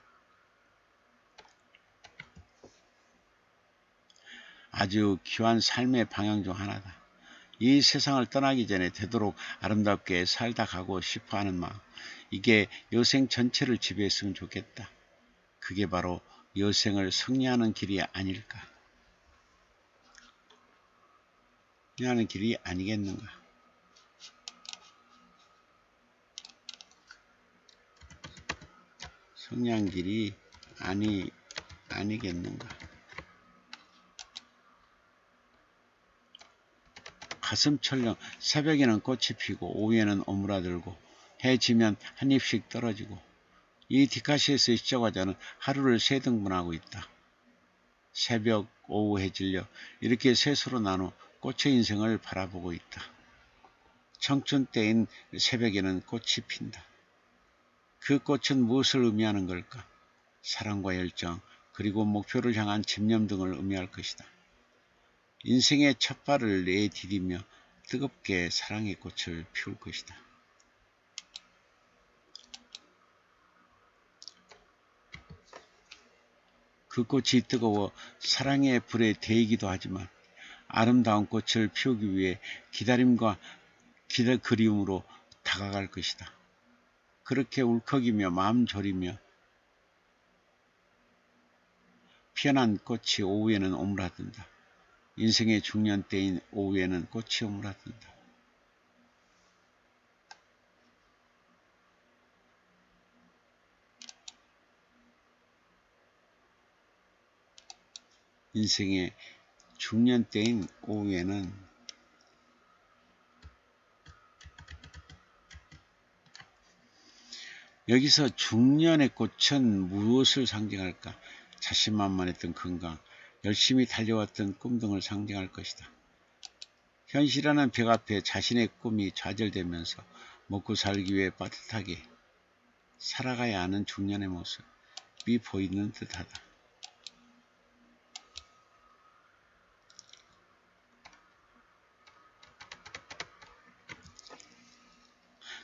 아주 귀한 삶의 방향 중 하나다. 이 세상을 떠나기 전에 되도록 아름답게 살다 가고 싶어하는 마음, 이게 여생 전체를 지배했으면 좋겠다. 그게 바로 여생을 승리하는 길이 아닐까. 승리하는 길이 아니겠는가. 승리한 길이 아니겠는가. 가슴 철렁. 새벽에는 꽃이 피고 오후에는 오므라들고 해 지면 한 잎씩 떨어지고 이 디카시에스의 시작화자는 하루를 세 등분하고 있다. 새벽, 오후 해질녘 이렇게 셋으로 나눠 꽃의 인생을 바라보고 있다. 청춘 때인 새벽에는 꽃이 핀다. 그 꽃은 무엇을 의미하는 걸까? 사랑과 열정, 그리고 목표를 향한 집념 등을 의미할 것이다. 인생의 첫 발을 내디디며 뜨겁게 사랑의 꽃을 피울 것이다. 그 꽃이 뜨거워 사랑의 불에 데이기도 하지만 아름다운 꽃을 피우기 위해 기다림과 그리움으로 다가갈 것이다. 그렇게 울컥이며 마음 졸이며 피어난 꽃이 오후에는 오므라든다. 인생의 중년 때인 오후에는 꽃이 오므라든다. 인생의 중년 때인 오후에는 여기서 중년의 꽃은 무엇을 상징할까? 자신만만했던 건강, 열심히 달려왔던 꿈 등을 상징할 것이다. 현실이라는 벽 앞에 자신의 꿈이 좌절되면서 먹고 살기 위해 빠듯하게 살아가야 하는 중년의 모습이 보이는 듯하다.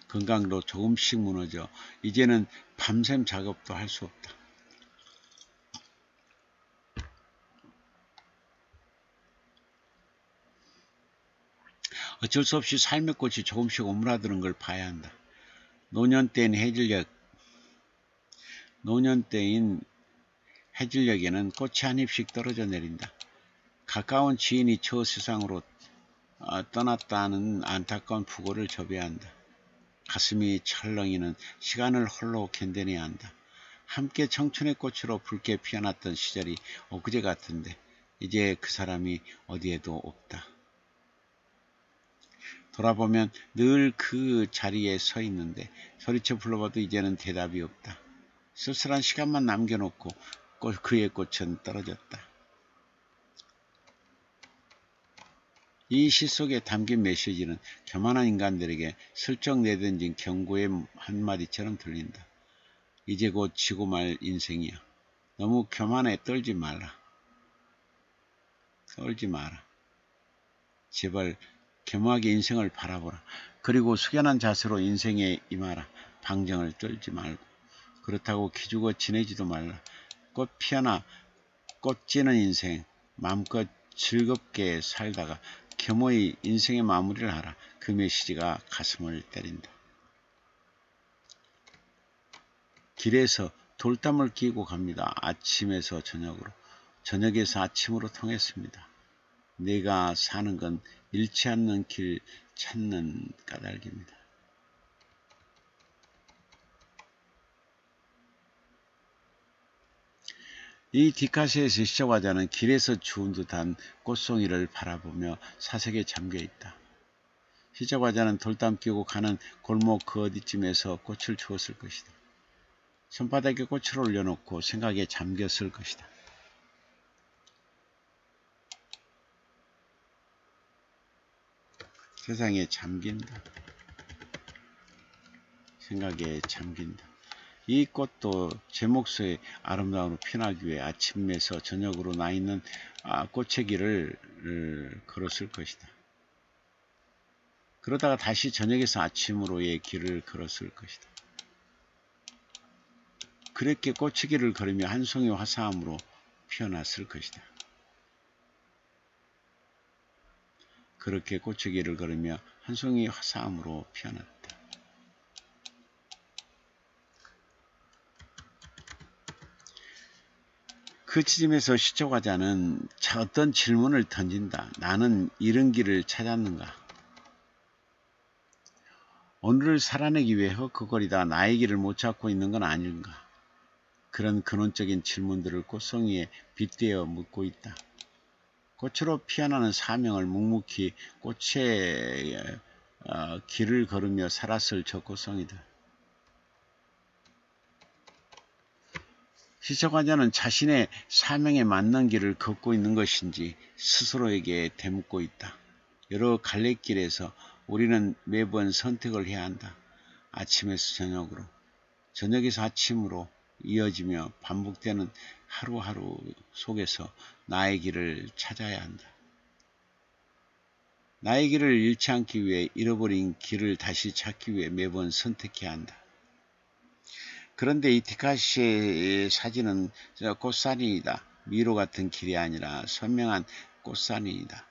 건강도 조금씩 무너져 이제는 밤샘 작업도 할 수 없다. 어쩔 수 없이 삶의 꽃이 조금씩 오므라드는 걸 봐야 한다. 노년 때인 해질녘에는 꽃이 한 잎씩 떨어져 내린다. 가까운 지인이 저 세상으로 떠났다는 안타까운 부고를 접해야 한다. 가슴이 철렁이는 시간을 홀로 견뎌내야 한다. 함께 청춘의 꽃으로 붉게 피어났던 시절이 엊그제 같은데 이제 그 사람이 어디에도 없다. 돌아보면 늘 그 자리에 서 있는데 소리쳐 불러봐도 이제는 대답이 없다. 쓸쓸한 시간만 남겨놓고 그의 꽃은 떨어졌다. 이 시 속에 담긴 메시지는 교만한 인간들에게 슬쩍 내던진 경고의 한마디처럼 들린다. 이제 곧 지고 말 인생이야. 너무 교만해 떨지 마라. 제발 겸허하게 인생을 바라보라. 그리고 숙연한 자세로 인생에 임하라. 방정을 떨지 말고. 그렇다고 기죽어 지내지도 말라. 꽃 피어나 꽃 지는 인생 마음껏 즐겁게 살다가 겸허히 인생의 마무리를 하라. 그 메시지가 가슴을 때린다. 길에서 돌담을 끼고 갑니다. 아침에서 저녁으로, 저녁에서 아침으로 통했습니다. 내가 사는 건 잃지 않는 길 찾는 까닭입니다. 이 디카시에서 시작하자는 길에서 주운 듯한 꽃송이를 바라보며 사색에 잠겨있다. 시작하자는 돌담 끼고 가는 골목 그 어디쯤에서 꽃을 주었을 것이다. 손바닥에 꽃을 올려놓고 생각에 잠겼을 것이다. 세상에 잠긴다. 생각에 잠긴다. 이 꽃도 제 몫의 아름다움으로 피어나기 위해 아침에서 저녁으로 나 있는 꽃의 길을 걸었을 것이다. 그러다가 다시 저녁에서 아침으로의 길을 걸었을 것이다. 그렇게 꽃의 길을 걸으며 한 송이 화사함으로 피어났을 것이다. 그렇게 꽃의 길을 걸으며 한 송이 화사함으로 피어났다. 그 지점에서 시초가자는 어떤 질문을 던진다. 나는 이런 길을 찾았는가? 오늘을 살아내기 위해 헛거리다 나의 길을 못 찾고 있는 건 아닌가? 그런 근원적인 질문들을 꽃송이에 빗대어 묻고 있다. 꽃으로 피어나는 사명을 묵묵히 꽃의 길을 걸으며 살았을 적고성이다. 시척하자는 자신의 사명에 맞는 길을 걷고 있는 것인지 스스로에게 되묻고 있다. 여러 갈래길에서 우리는 매번 선택을 해야 한다. 아침에서 저녁으로, 저녁에서 아침으로 이어지며 반복되는 하루하루 속에서 나의 길을 찾아야 한다. 나의 길을 잃지 않기 위해 잃어버린 길을 다시 찾기 위해 매번 선택해야 한다. 그런데 이 디카시의 사진은 꽃산이다. 미로 같은 길이 아니라 선명한 꽃산이다.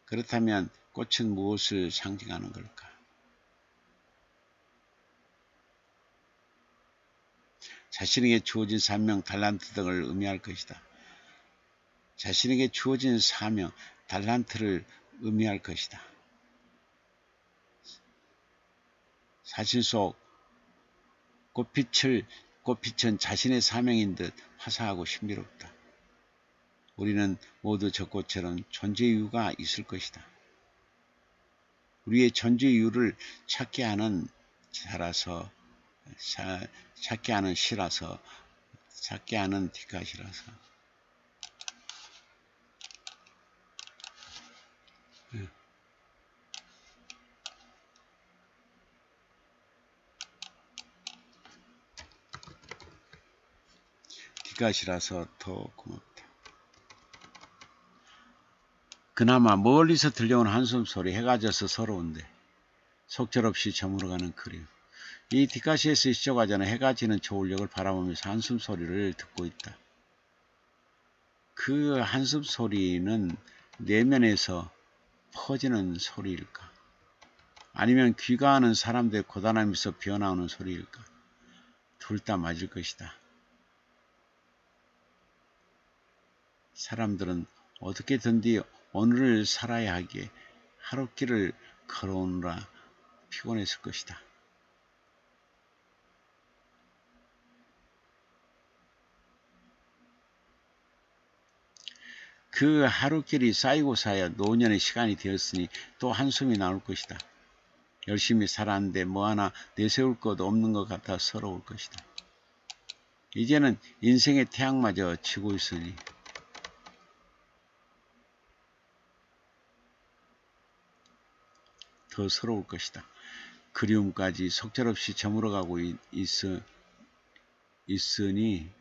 그렇다면 꽃은 무엇을 상징하는 걸까? 자신에게 주어진 사명, 달란트 등을 의미할 것이다. 자신에게 주어진 사명, 달란트를 의미할 것이다. 사진 속 꽃빛은 자신의 사명인 듯 화사하고 신비롭다. 우리는 모두 저 꽃처럼 존재 이유가 있을 것이다. 우리의 존재 이유를 찾게 하는 시라서, 찾게 하는 디카시라서. 디카시라서 더 고맙다. 그나마 멀리서 들려온 한숨소리, 해가 져서 서러운데 속절없이 저물어가는 그림. 이 디카시에서 시작하자는 해가 지는 저울력을 바라보면서 한숨소리를 듣고 있다. 그 한숨소리는 내면에서 퍼지는 소리일까? 아니면 귀가하는 사람들의 고단함에서 비어나오는 소리일까? 둘 다 맞을 것이다. 사람들은 어떻게든지 오늘을 살아야 하기에 하루길을 걸어오느라 피곤했을 것이다. 그 하루길이 쌓이고 쌓여 노년의 시간이 되었으니 또 한숨이 나올 것이다. 열심히 살았는데 뭐 하나 내세울 것 없는 것 같아 서러울 것이다. 이제는 인생의 태양마저 지고 있으니 더 서러울 것이다. 그리움까지 속절없이 저물어가고 있으니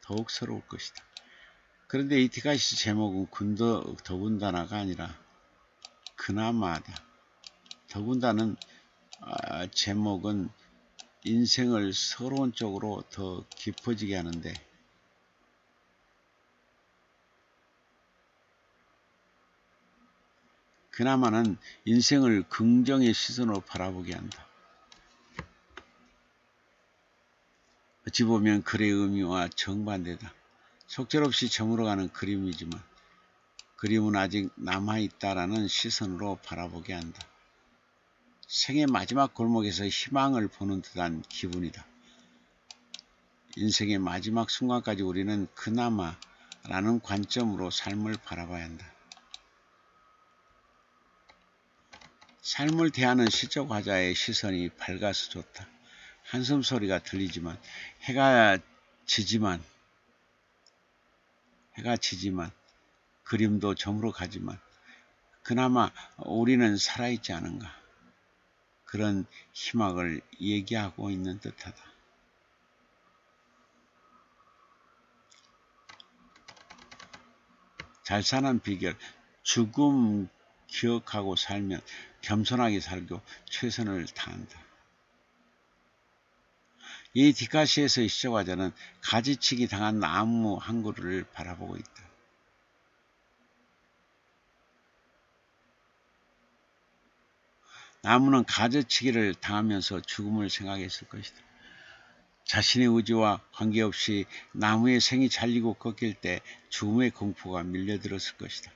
더욱 서러울 것이다. 그런데 이 디카시 제목은 더군다나가 아니라 그나마다. 더군다는 제목은 인생을 서러운 쪽으로 더 깊어지게 하는데 그나마는 인생을 긍정의 시선으로 바라보게 한다. 어찌 보면 글의 의미와 정반대다. 속절없이 저물어가는 그림이지만 그림은 아직 남아있다라는 시선으로 바라보게 한다. 생의 마지막 골목에서 희망을 보는 듯한 기분이다. 인생의 마지막 순간까지 우리는 그나마라는 관점으로 삶을 바라봐야 한다. 삶을 대하는 시적 화자의 시선이 밝아서 좋다. 한숨소리가 들리지만 해가 지지만 그림도 저물어 가지만 그나마 우리는 살아있지 않은가. 그런 희망을 얘기하고 있는 듯하다. 잘 사는 비결, 죽음 기억하고 살면 겸손하게 살고 최선을 다한다. 이 디카시에서의 시적화자는 가지치기 당한 나무 한 그루를 바라보고 있다. 나무는 가지치기를 당하면서 죽음을 생각했을 것이다. 자신의 의지와 관계없이 나무의 생이 잘리고 꺾일 때 죽음의 공포가 밀려들었을 것이다.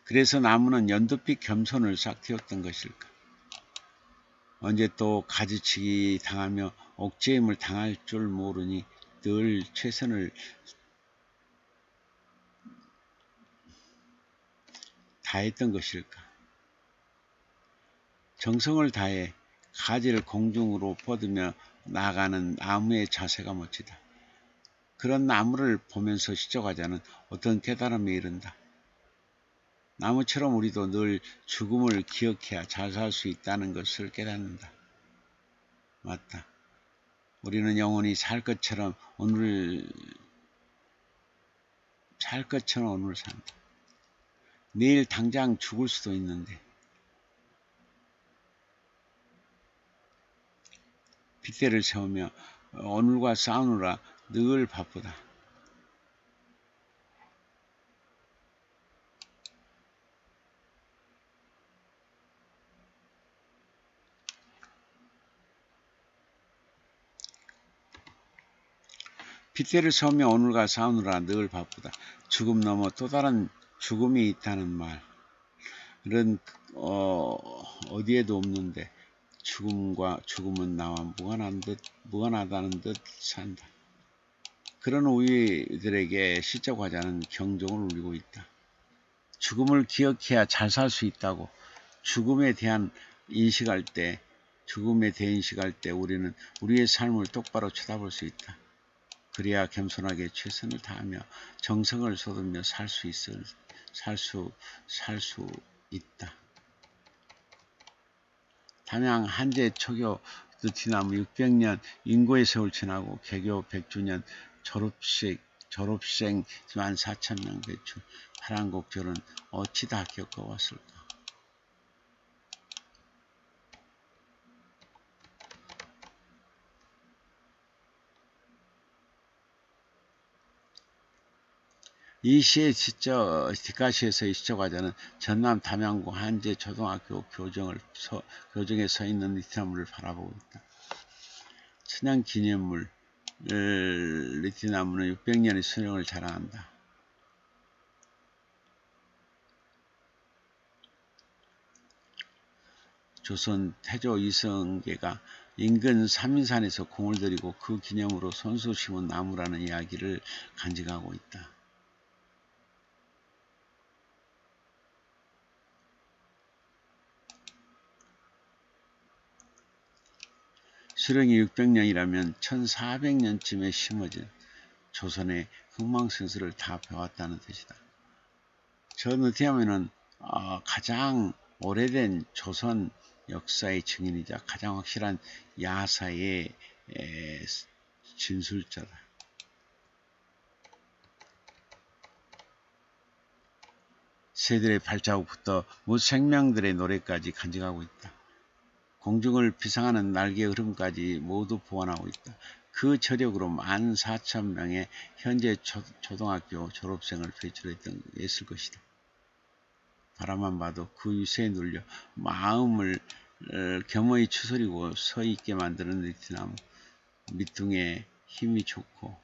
그래서 나무는 연두빛 겸손을 싹 틔웠던 것일까? 언제 또 가지치기 당하며 옥죄임을 당할 줄 모르니 늘 최선을 다했던 것일까? 정성을 다해 가지를 공중으로 뻗으며 나아가는 나무의 자세가 멋지다. 그런 나무를 보면서 시적하자는 어떤 깨달음에 이른다. 나무처럼 우리도 늘 죽음을 기억해야 잘 살 수 있다는 것을 깨닫는다. 맞다. 우리는 영원히 살 것처럼 오늘 산다. 내일 당장 죽을 수도 있는데 빗대를 세우며 오늘과 싸우느라 늘 바쁘다. 빗대를 세우며 오늘과 싸우느라 늘 바쁘다. 죽음 넘어 또 다른 죽음이 있다는 말은 어디에도 없는데 죽음은 나와 무관하다는 듯 산다. 그런 우리들에게 시적 화자는 경종을 울리고 있다. 죽음을 기억해야 잘 살 수 있다고. 죽음에 대해 인식할 때 우리는 우리의 삶을 똑바로 쳐다볼 수 있다. 그래야 겸손하게 최선을 다하며 정성을 쏟으며 살 수 있다. 담양 한제 초교 느티나무 600년 인고의 세월 지나고 개교 100주년 졸업생 14,000명 배출 파란곡절은 어찌 다 겪어왔을까. 이 시의 뒷가시에서의 시적화자는 전남 담양구 한제 초등학교 교정에 서 있는 느티나무를 바라보고 있다. 천연기념물 느티나무는 600년의 수령을 자랑한다. 조선 태조 이성계가 인근 삼인산에서 공을 들이고 그 기념으로 손수 심은 나무라는 이야기를 간직하고 있다. 수령이 600년이라면 1400년쯤에 심어진 조선의 흥망성쇠를 다 배웠다는 뜻이다. 저 느티나무는 가장 오래된 조선 역사의 증인이자 가장 확실한 야사의 진술자다. 새들의 발자국부터 무생명들의 노래까지 간직하고 있다. 공중을 비상하는 날개의 흐름까지 모두 보완하고 있다. 그 저력으로 14,000명의 현재 초등학교 졸업생을 배출했을 것이다. 바라만 봐도 그 유세에 눌려 마음을 겸허히 추스리고 서 있게 만드는 느티나무. 밑둥에 힘이 좋고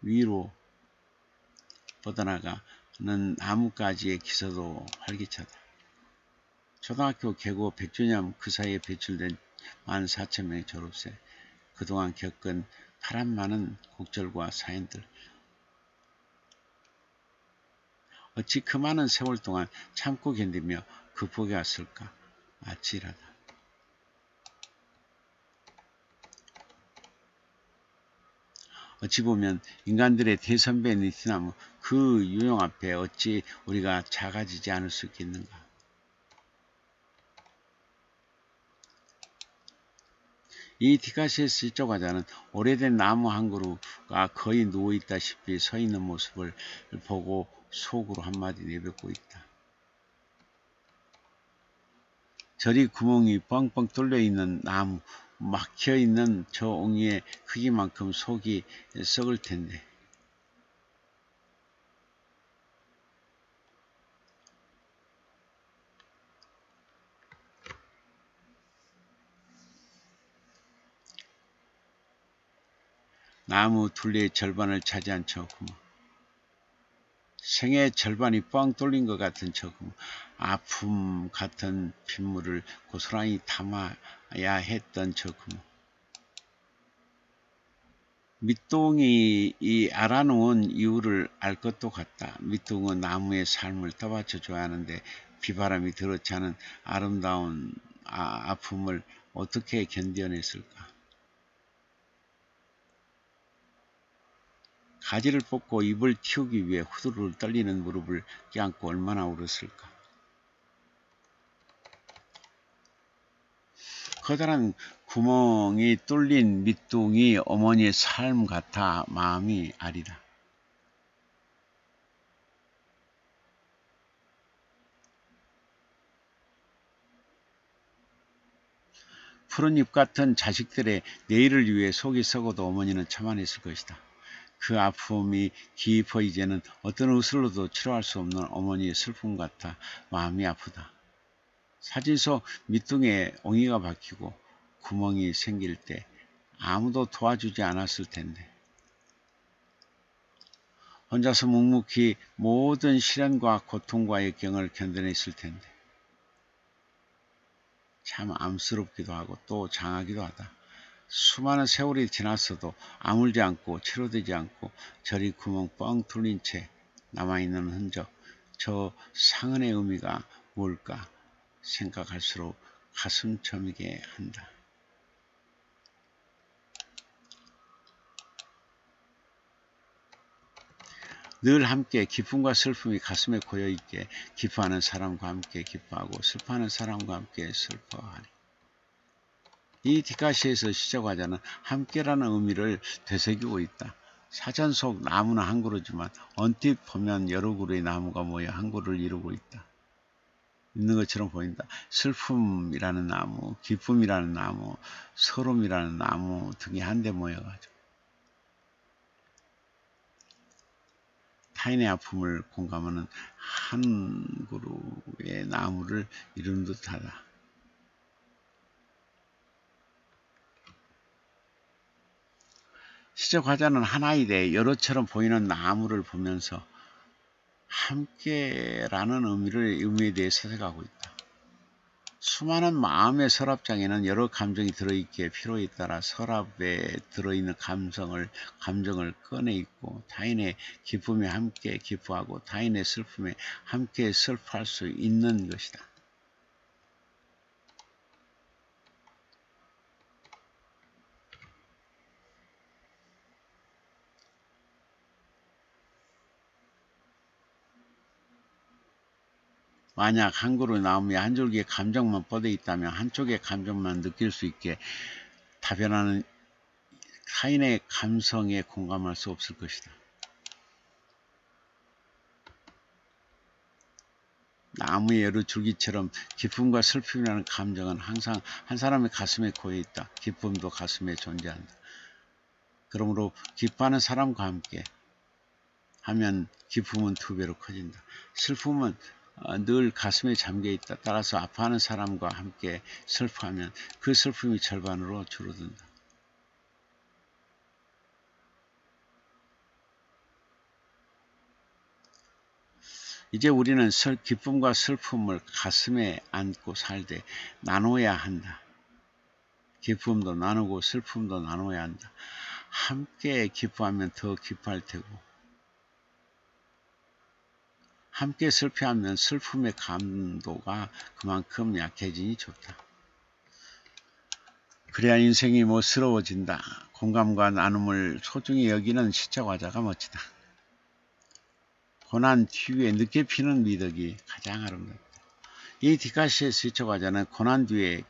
위로 뻗어나가는 나뭇가지의 기서도 활기차다. 초등학교 개고 100주년 그 사이에 배출된 14,000명의 졸업생, 그동안 겪은 파란 많은 곡절과 사연들, 어찌 그 많은 세월 동안 참고 견디며 극복해 왔을까? 아찔하다. 어찌 보면 인간들의 대선배 느티나무 그 유형 앞에 어찌 우리가 작아지지 않을 수 있겠는가? 이 디카시스 시적화자는 오래된 나무 한 그루가 거의 누워있다시피 서 있는 모습을 보고 속으로 한마디 내뱉고 있다. 저리 구멍이 뻥뻥 뚫려있는 나무, 막혀있는 저 옹이의 크기만큼 속이 썩을 텐데. 나무 둘레의 절반을 차지한 저 구멍. 생의 절반이 뻥 뚫린 것 같은 적음, 아픔 같은 핏물을 고스란히 담아야 했던 적음. 밑둥이 이 알아놓은 이유를 알 것도 같다. 밑둥은 나무의 삶을 떠받쳐 줘야 하는데 비바람이 들어치 않은 아름다운 아픔을 어떻게 견뎌냈을까? 가지를 뽑고 입을 틔우기 위해 후두를 떨리는 무릎을 껴안고 얼마나 울었을까? 커다란 구멍이 뚫린 밑둥이 어머니의 삶 같아 마음이 아리다. 푸른 잎 같은 자식들의 내일을 위해 속이 썩어도 어머니는 참아냈을 것이다. 그 아픔이 깊어 이제는 어떤 의술로도 치료할 수 없는 어머니의 슬픔 같아 마음이 아프다. 사진 속 밑둥에 옹이가 박히고 구멍이 생길 때 아무도 도와주지 않았을 텐데 혼자서 묵묵히 모든 시련과 고통과 역경을 견뎌냈을 텐데 참 암스럽기도 하고 또 장하기도 하다. 수많은 세월이 지났어도 아물지 않고 치료되지 않고 저리 구멍 뻥 뚫린 채 남아있는 흔적, 저 상흔의 의미가 뭘까 생각할수록 가슴 저미게 한다. 늘 함께 기쁨과 슬픔이 가슴에 고여있게 기뻐하는 사람과 함께 기뻐하고 슬퍼하는 사람과 함께 슬퍼하리. 이 뒷가시에서 시작하자는 함께라는 의미를 되새기고 있다. 사전 속 나무는 한 그루지만 언뜻 보면 여러 그루의 나무가 모여 한 그루를 이루고 있는 것처럼 보인다. 슬픔이라는 나무, 기쁨이라는 나무, 서름이라는 나무 등이 한데 모여가지고 타인의 아픔을 공감하는 한 그루의 나무를 이룬 듯하다. 시적 화자는 하나이되 여러처럼 보이는 나무를 보면서 함께라는 의미에 대해 생각하고 있다. 수많은 마음의 서랍장에는 여러 감정이 들어있기에 필요에 따라 서랍에 들어있는 감정을 꺼내 있고 타인의 기쁨에 함께 기뻐하고 타인의 슬픔에 함께 슬퍼할 수 있는 것이다. 만약 한 그루 나무에 한 줄기의 감정만 뻗어 있다면 한쪽의 감정만 느낄 수 있게 다변하는 타인의 감성에 공감할 수 없을 것이다. 나무의 여러 줄기처럼 기쁨과 슬픔이라는 감정은 항상 한 사람의 가슴에 고여 있다. 기쁨도 가슴에 존재한다. 그러므로 기뻐하는 사람과 함께 하면 기쁨은 두 배로 커진다. 슬픔은 늘 가슴에 잠겨 있다. 따라서 아파하는 사람과 함께 슬퍼하면 그 슬픔이 절반으로 줄어든다. 이제 우리는 기쁨과 슬픔을 가슴에 안고 살되 나눠야 한다. 기쁨도 나누고 슬픔도 나눠야 한다. 함께 기뻐하면 더 기뻐할 테고 함께 슬퍼하면 슬픔의 감도가 그만큼 약해지니 좋다. 그래야 인생이 멋스러워진다. 공감과 나눔을 소중히 여기는 시적 화자가 멋지다. 고난 뒤에 늦게 피는 미덕이 가장 아름답다. 이 뒷가시의 시적 화자는 고난 뒤에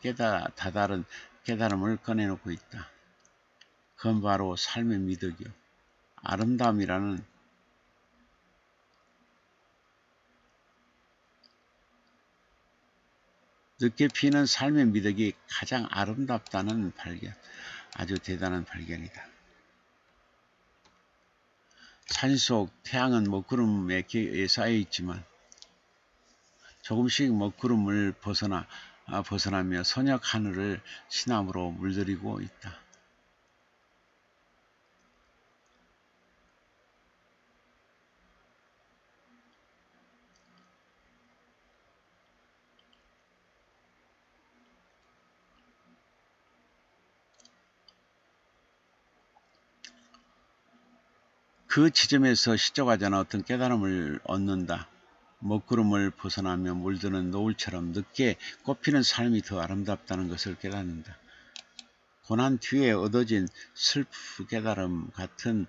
다다른 깨달음을 꺼내놓고 있다. 그건 바로 삶의 미덕이요. 아름다움이라는 늦게 피는 삶의 미덕이 가장 아름답다는 발견. 아주 대단한 발견이다. 산 속 태양은 먹구름에 쌓여 있지만 조금씩 먹구름을 벗어나며 선역 하늘을 시남으로 물들이고 있다. 그 지점에서 시적하자는 어떤 깨달음을 얻는다. 먹구름을 벗어나며 물드는 노을처럼 늦게 꽃피는 삶이 더 아름답다는 것을 깨닫는다. 고난 뒤에 얻어진 슬프 깨달음 같은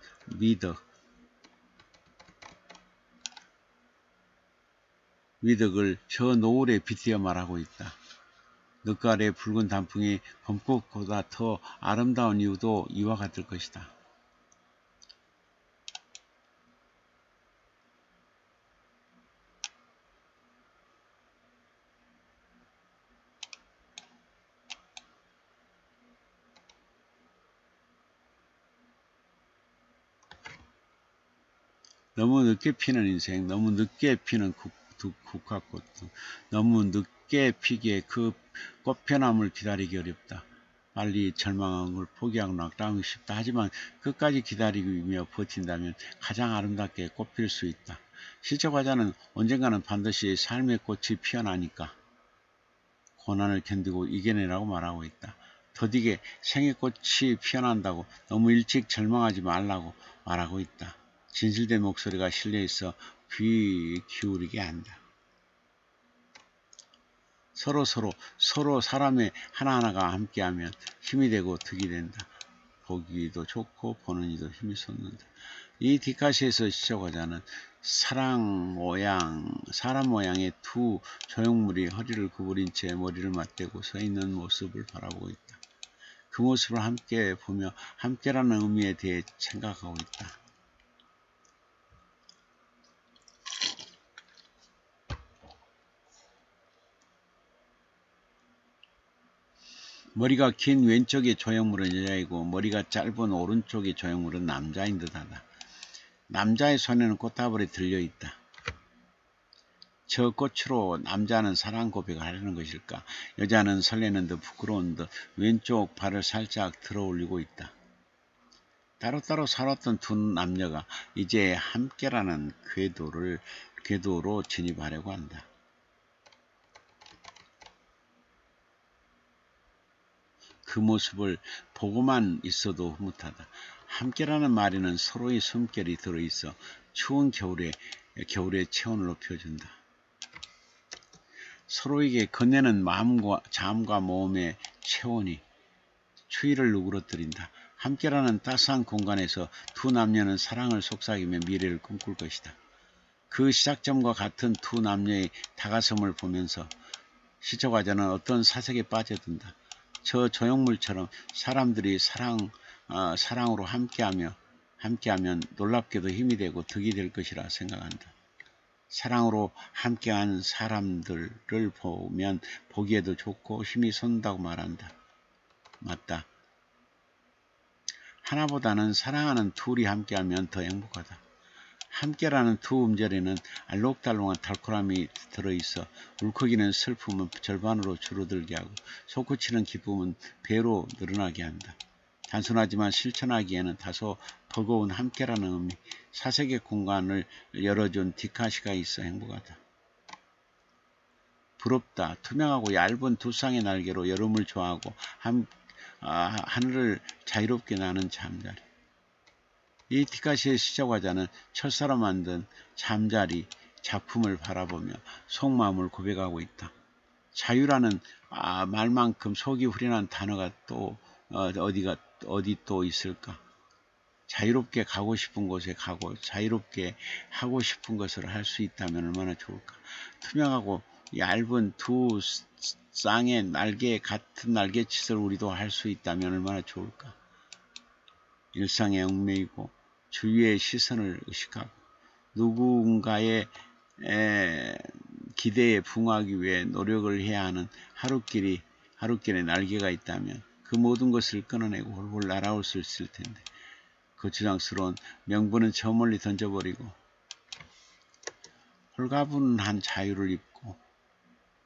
미덕을 저 노을에 빗대어 말하고 있다. 늦가을의 붉은 단풍이 봄꽃보다 더 아름다운 이유도 이와 같을 것이다. 너무 늦게 피는 인생, 너무 늦게 피는 국화꽃, 너무 늦게 피기에 그 꽃편함을 기다리기 어렵다. 빨리 절망한 걸 포기하고 낙담하기 쉽다. 하지만 끝까지 기다리며 버틴다면 가장 아름답게 꽃필 수 있다. 시적화자는 언젠가는 반드시 삶의 꽃이 피어나니까 고난을 견디고 이겨내라고 말하고 있다. 더디게 생의 꽃이 피어난다고 너무 일찍 절망하지 말라고 말하고 있다. 진실된 목소리가 실려있어 귀 기울이게 한다. 서로 사람의 하나하나가 함께하면 힘이 되고 득이 된다. 보기도 좋고 보는 이도 힘이 솟는다. 이 디카시에서 시적하자는 사람 모양의 두 조형물이 허리를 구부린 채 머리를 맞대고 서 있는 모습을 바라보고 있다. 그 모습을 함께 보며 함께라는 의미에 대해 생각하고 있다. 머리가 긴 왼쪽의 조형물은 여자이고 머리가 짧은 오른쪽의 조형물은 남자인 듯하다. 남자의 손에는 꽃다발이 들려있다. 저 꽃으로 남자는 사랑 고백을 하려는 것일까? 여자는 설레는 듯 부끄러운 듯 왼쪽 발을 살짝 들어 올리고 있다. 따로따로 살았던 두 남녀가 이제 함께라는 궤도로 진입하려고 한다. 그 모습을 보고만 있어도 흐뭇하다. 함께라는 말에는 서로의 숨결이 들어있어 추운 겨울의 체온을 높여준다. 서로에게 건네는 잠과 모험의 체온이 추위를 누그러뜨린다. 함께라는 따스한 공간에서 두 남녀는 사랑을 속삭이며 미래를 꿈꿀 것이다. 그 시작점과 같은 두 남녀의 다가섬을 보면서 시적화자는 어떤 사색에 빠져든다. 저 조형물처럼 사람들이 사랑으로 함께하면 놀랍게도 힘이 되고 득이 될 것이라 생각한다. 사랑으로 함께한 사람들을 보면 보기에도 좋고 힘이 솟는다고 말한다. 맞다. 하나보다는 사랑하는 둘이 함께하면 더 행복하다. 함께라는 두 음절에는 알록달록한 달콤함이 들어있어 울컥이는 슬픔은 절반으로 줄어들게 하고 솟구치는 기쁨은 배로 늘어나게 한다. 단순하지만 실천하기에는 다소 버거운 함께라는 의미, 사색의 공간을 열어준 디카시가 있어 행복하다. 부럽다. 투명하고 얇은 두 쌍의 날개로 여름을 좋아하고 하늘을 자유롭게 나는 잠자리. 이 디카시의 시작화자는 철사로 만든 잠자리 작품을 바라보며 속마음을 고백하고 있다. 자유라는 말만큼 속이 후련한 단어가 또 어디 또 있을까? 자유롭게 가고 싶은 곳에 가고 자유롭게 하고 싶은 것을 할 수 있다면 얼마나 좋을까? 투명하고 얇은 두 쌍의 날개 같은 날개짓을 우리도 할 수 있다면 얼마나 좋을까? 일상에 얽매이고 주위의 시선을 의식하고 누군가의 기대에 부응하기 위해 노력을 해야 하는 하루길의 날개가 있다면 그 모든 것을 끊어내고 홀홀 날아올 수 있을 텐데 거추장스러운 명분은 저 멀리 던져버리고 홀가분한 자유를 입고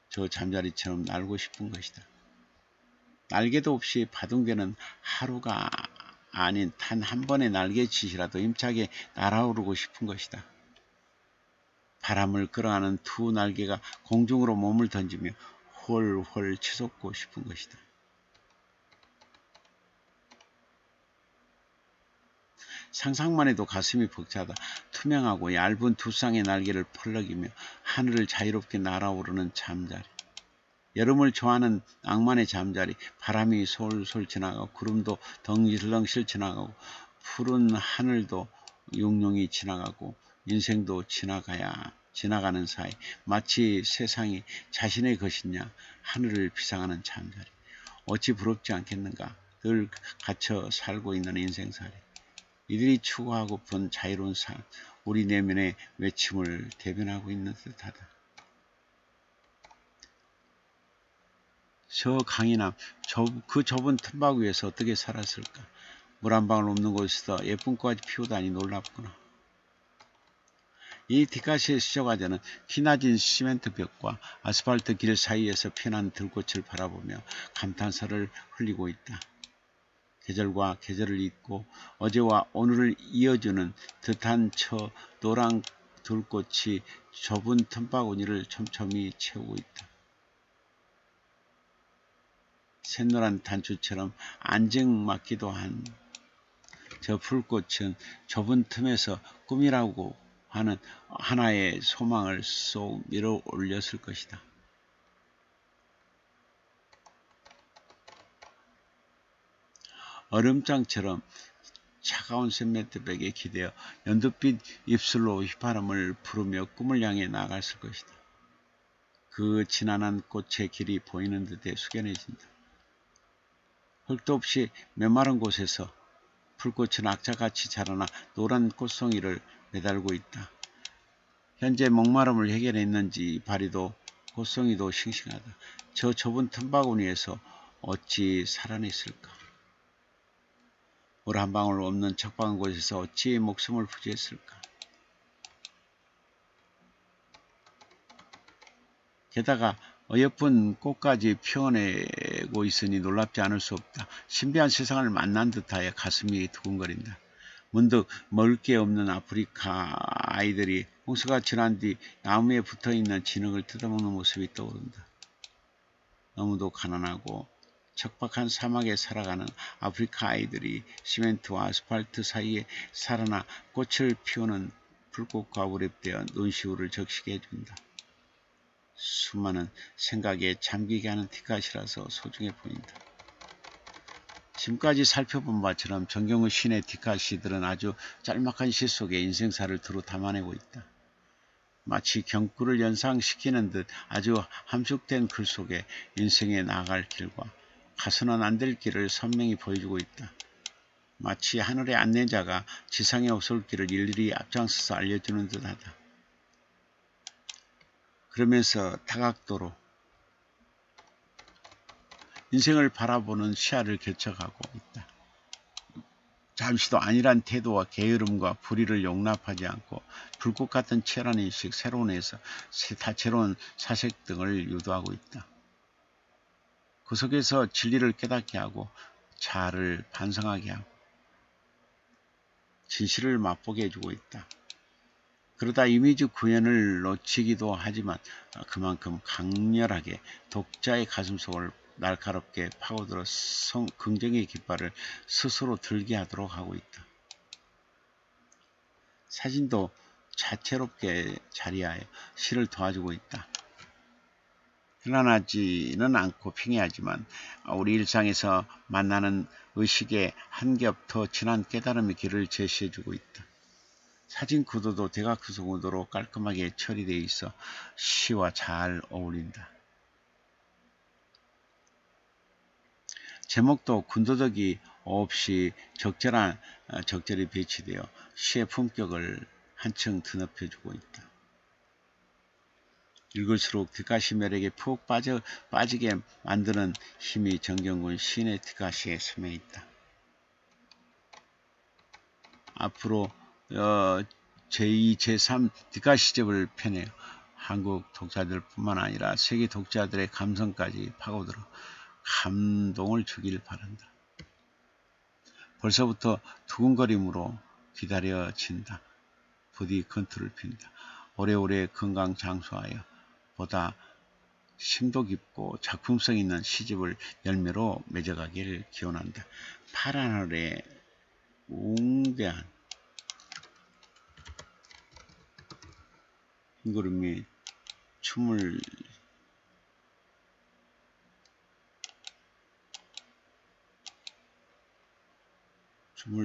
저 잠자리처럼 날고 싶은 것이다. 날개도 없이 바둥대는 하루가 아닌 단 한 번의 날개짓이라도 힘차게 날아오르고 싶은 것이다. 바람을 끌어가는 두 날개가 공중으로 몸을 던지며 홀홀 치솟고 싶은 것이다. 상상만 해도 가슴이 벅차다. 투명하고 얇은 두 쌍의 날개를 펄럭이며 하늘을 자유롭게 날아오르는 잠자리. 여름을 좋아하는 낭만의 잠자리. 바람이 솔솔 지나가고 구름도 덩실덩실 지나가고 푸른 하늘도 용용이 지나가고 인생도 지나가는 사이 마치 세상이 자신의 것이냐 하늘을 비상하는 잠자리. 어찌 부럽지 않겠는가. 늘 갇혀 살고 있는 인생살이. 이들이 추구하고픈 자유로운 삶, 우리 내면의 외침을 대변하고 있는 듯하다. 저 강인함, 그 좁은 틈바구 위에서 어떻게 살았을까? 물 한 방울 없는 곳에서 예쁜 꽃까지 피우다니 놀랍구나. 이 디카시의 수저과자는 피나진 시멘트 벽과 아스팔트 길 사이에서 피어난 들꽃을 바라보며 감탄사를 흘리고 있다. 계절과 계절을 잇고 어제와 오늘을 이어주는 듯한 저 노란 들꽃이 좁은 틈바구니를 촘촘히 채우고 있다. 샛노란 단추처럼 안정맞기도 한 저 풀꽃은 좁은 틈에서 꿈이라고 하는 하나의 소망을 쏙 밀어 올렸을 것이다. 얼음장처럼 차가운 샌매트백에 기대어 연두빛 입술로 휘파람을 부르며 꿈을 향해 나갔을 것이다. 그 지난한 꽃의 길이 보이는 듯해 숙연해진다. 흙도 없이 메마른 곳에서 풀꽃은 악착같이 자라나 노란 꽃송이를 매달고 있다. 현재 목마름을 해결했는지 바리도 꽃송이도 싱싱하다. 저 좁은 틈바구니에서 어찌 살아냈을까? 물 한 방울 없는 척박한 곳에서 어찌 목숨을 부지했을까? 게다가 어여쁜 꽃까지 피워내고 있으니 놀랍지 않을 수 없다. 신비한 세상을 만난 듯하여 가슴이 두근거린다. 문득 먹을 게 없는 아프리카 아이들이 홍수가 지난 뒤 나무에 붙어있는 진흙을 뜯어먹는 모습이 떠오른다. 너무도 가난하고 척박한 사막에 살아가는 아프리카 아이들이 시멘트와 아스팔트 사이에 살아나 꽃을 피우는 불꽃과 우랩되어 눈시울을 적시게 해준다. 수많은 생각에 잠기게 하는 티카시라서 소중해 보인다. 지금까지 살펴본 바처럼 정경의 신의 티카시들은 아주 짤막한 시 속에 인생사를 두루 담아내고 있다. 마치 경구를 연상시키는 듯 아주 함축된 글 속에 인생에 나아갈 길과 가서는 안 될 길을 선명히 보여주고 있다. 마치 하늘의 안내자가 지상에 없을 길을 일일이 앞장서서 알려주는 듯하다. 그러면서 다각도로 인생을 바라보는 시야를 개척하고 있다. 잠시도 아니란 태도와 게으름과 불의를 용납하지 않고 불꽃 같은 치열한 인식, 새로운 해석, 다채로운 사색 등을 유도하고 있다. 그 속에서 진리를 깨닫게 하고 자아를 반성하게 하고 진실을 맛보게 해주고 있다. 그러다 이미지 구현을 놓치기도 하지만 그만큼 강렬하게 독자의 가슴속을 날카롭게 파고들어 긍정의 깃발을 스스로 들게 하도록 하고 있다. 사진도 자체롭게 자리하여 시를 도와주고 있다. 편안하지는 않고 평이하지만 우리 일상에서 만나는 의식의 한 겹 더 진한 깨달음의 길을 제시해주고 있다. 사진 구도도 대각구도로 깔끔하게 처리되어 있어 시와 잘 어울린다. 제목도 군더더기 없이 적절히 배치되어 시의 품격을 한층 드높여주고 있다. 읽을수록 디카시 매력에 푹 빠지게 만드는 힘이 정경군 시인의 디카시에 스며 있다. 앞으로 제2, 제3 디카시집을 펴내어 한국 독자들 뿐만 아니라 세계 독자들의 감성까지 파고들어 감동을 주길 바란다. 벌써부터 두근거림으로 기다려진다. 부디 건투를 핀다. 오래오래 건강 장수하여 보다 심도 깊고 작품성 있는 시집을 열매로 맺어가기를 기원한다. 파란 하늘에 웅대한 흰구름이 춤을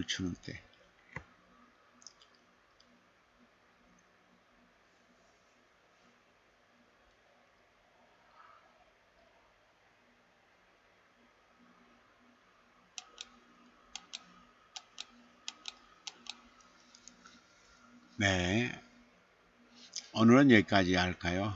추는 때. 네, 오늘은 여기까지 할까요?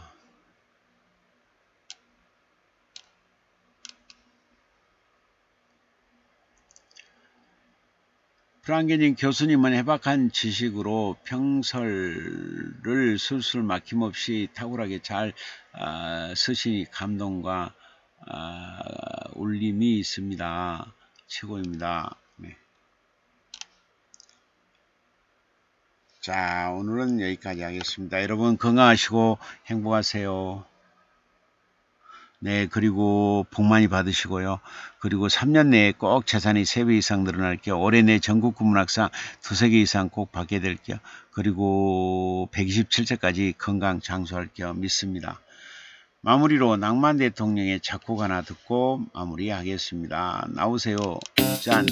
프랑게님 교수님은 해박한 지식으로 평설을 술술 막힘없이 탁월하게 잘 쓰시니 감동과 울림이 있습니다. 최고입니다. 네. 자, 오늘은 여기까지 하겠습니다. 여러분 건강하시고 행복하세요. 네, 그리고 복 많이 받으시고요. 그리고 3년 내에 꼭 재산이 3배 이상 늘어날게요. 올해 내 전국 구문학상 2~3개 이상 꼭 받게 될게요. 그리고 127세까지 건강 장수할게요. 믿습니다. 마무리로 낭만 대통령의 작곡 하나 듣고 마무리하겠습니다. 나오세요. 짠.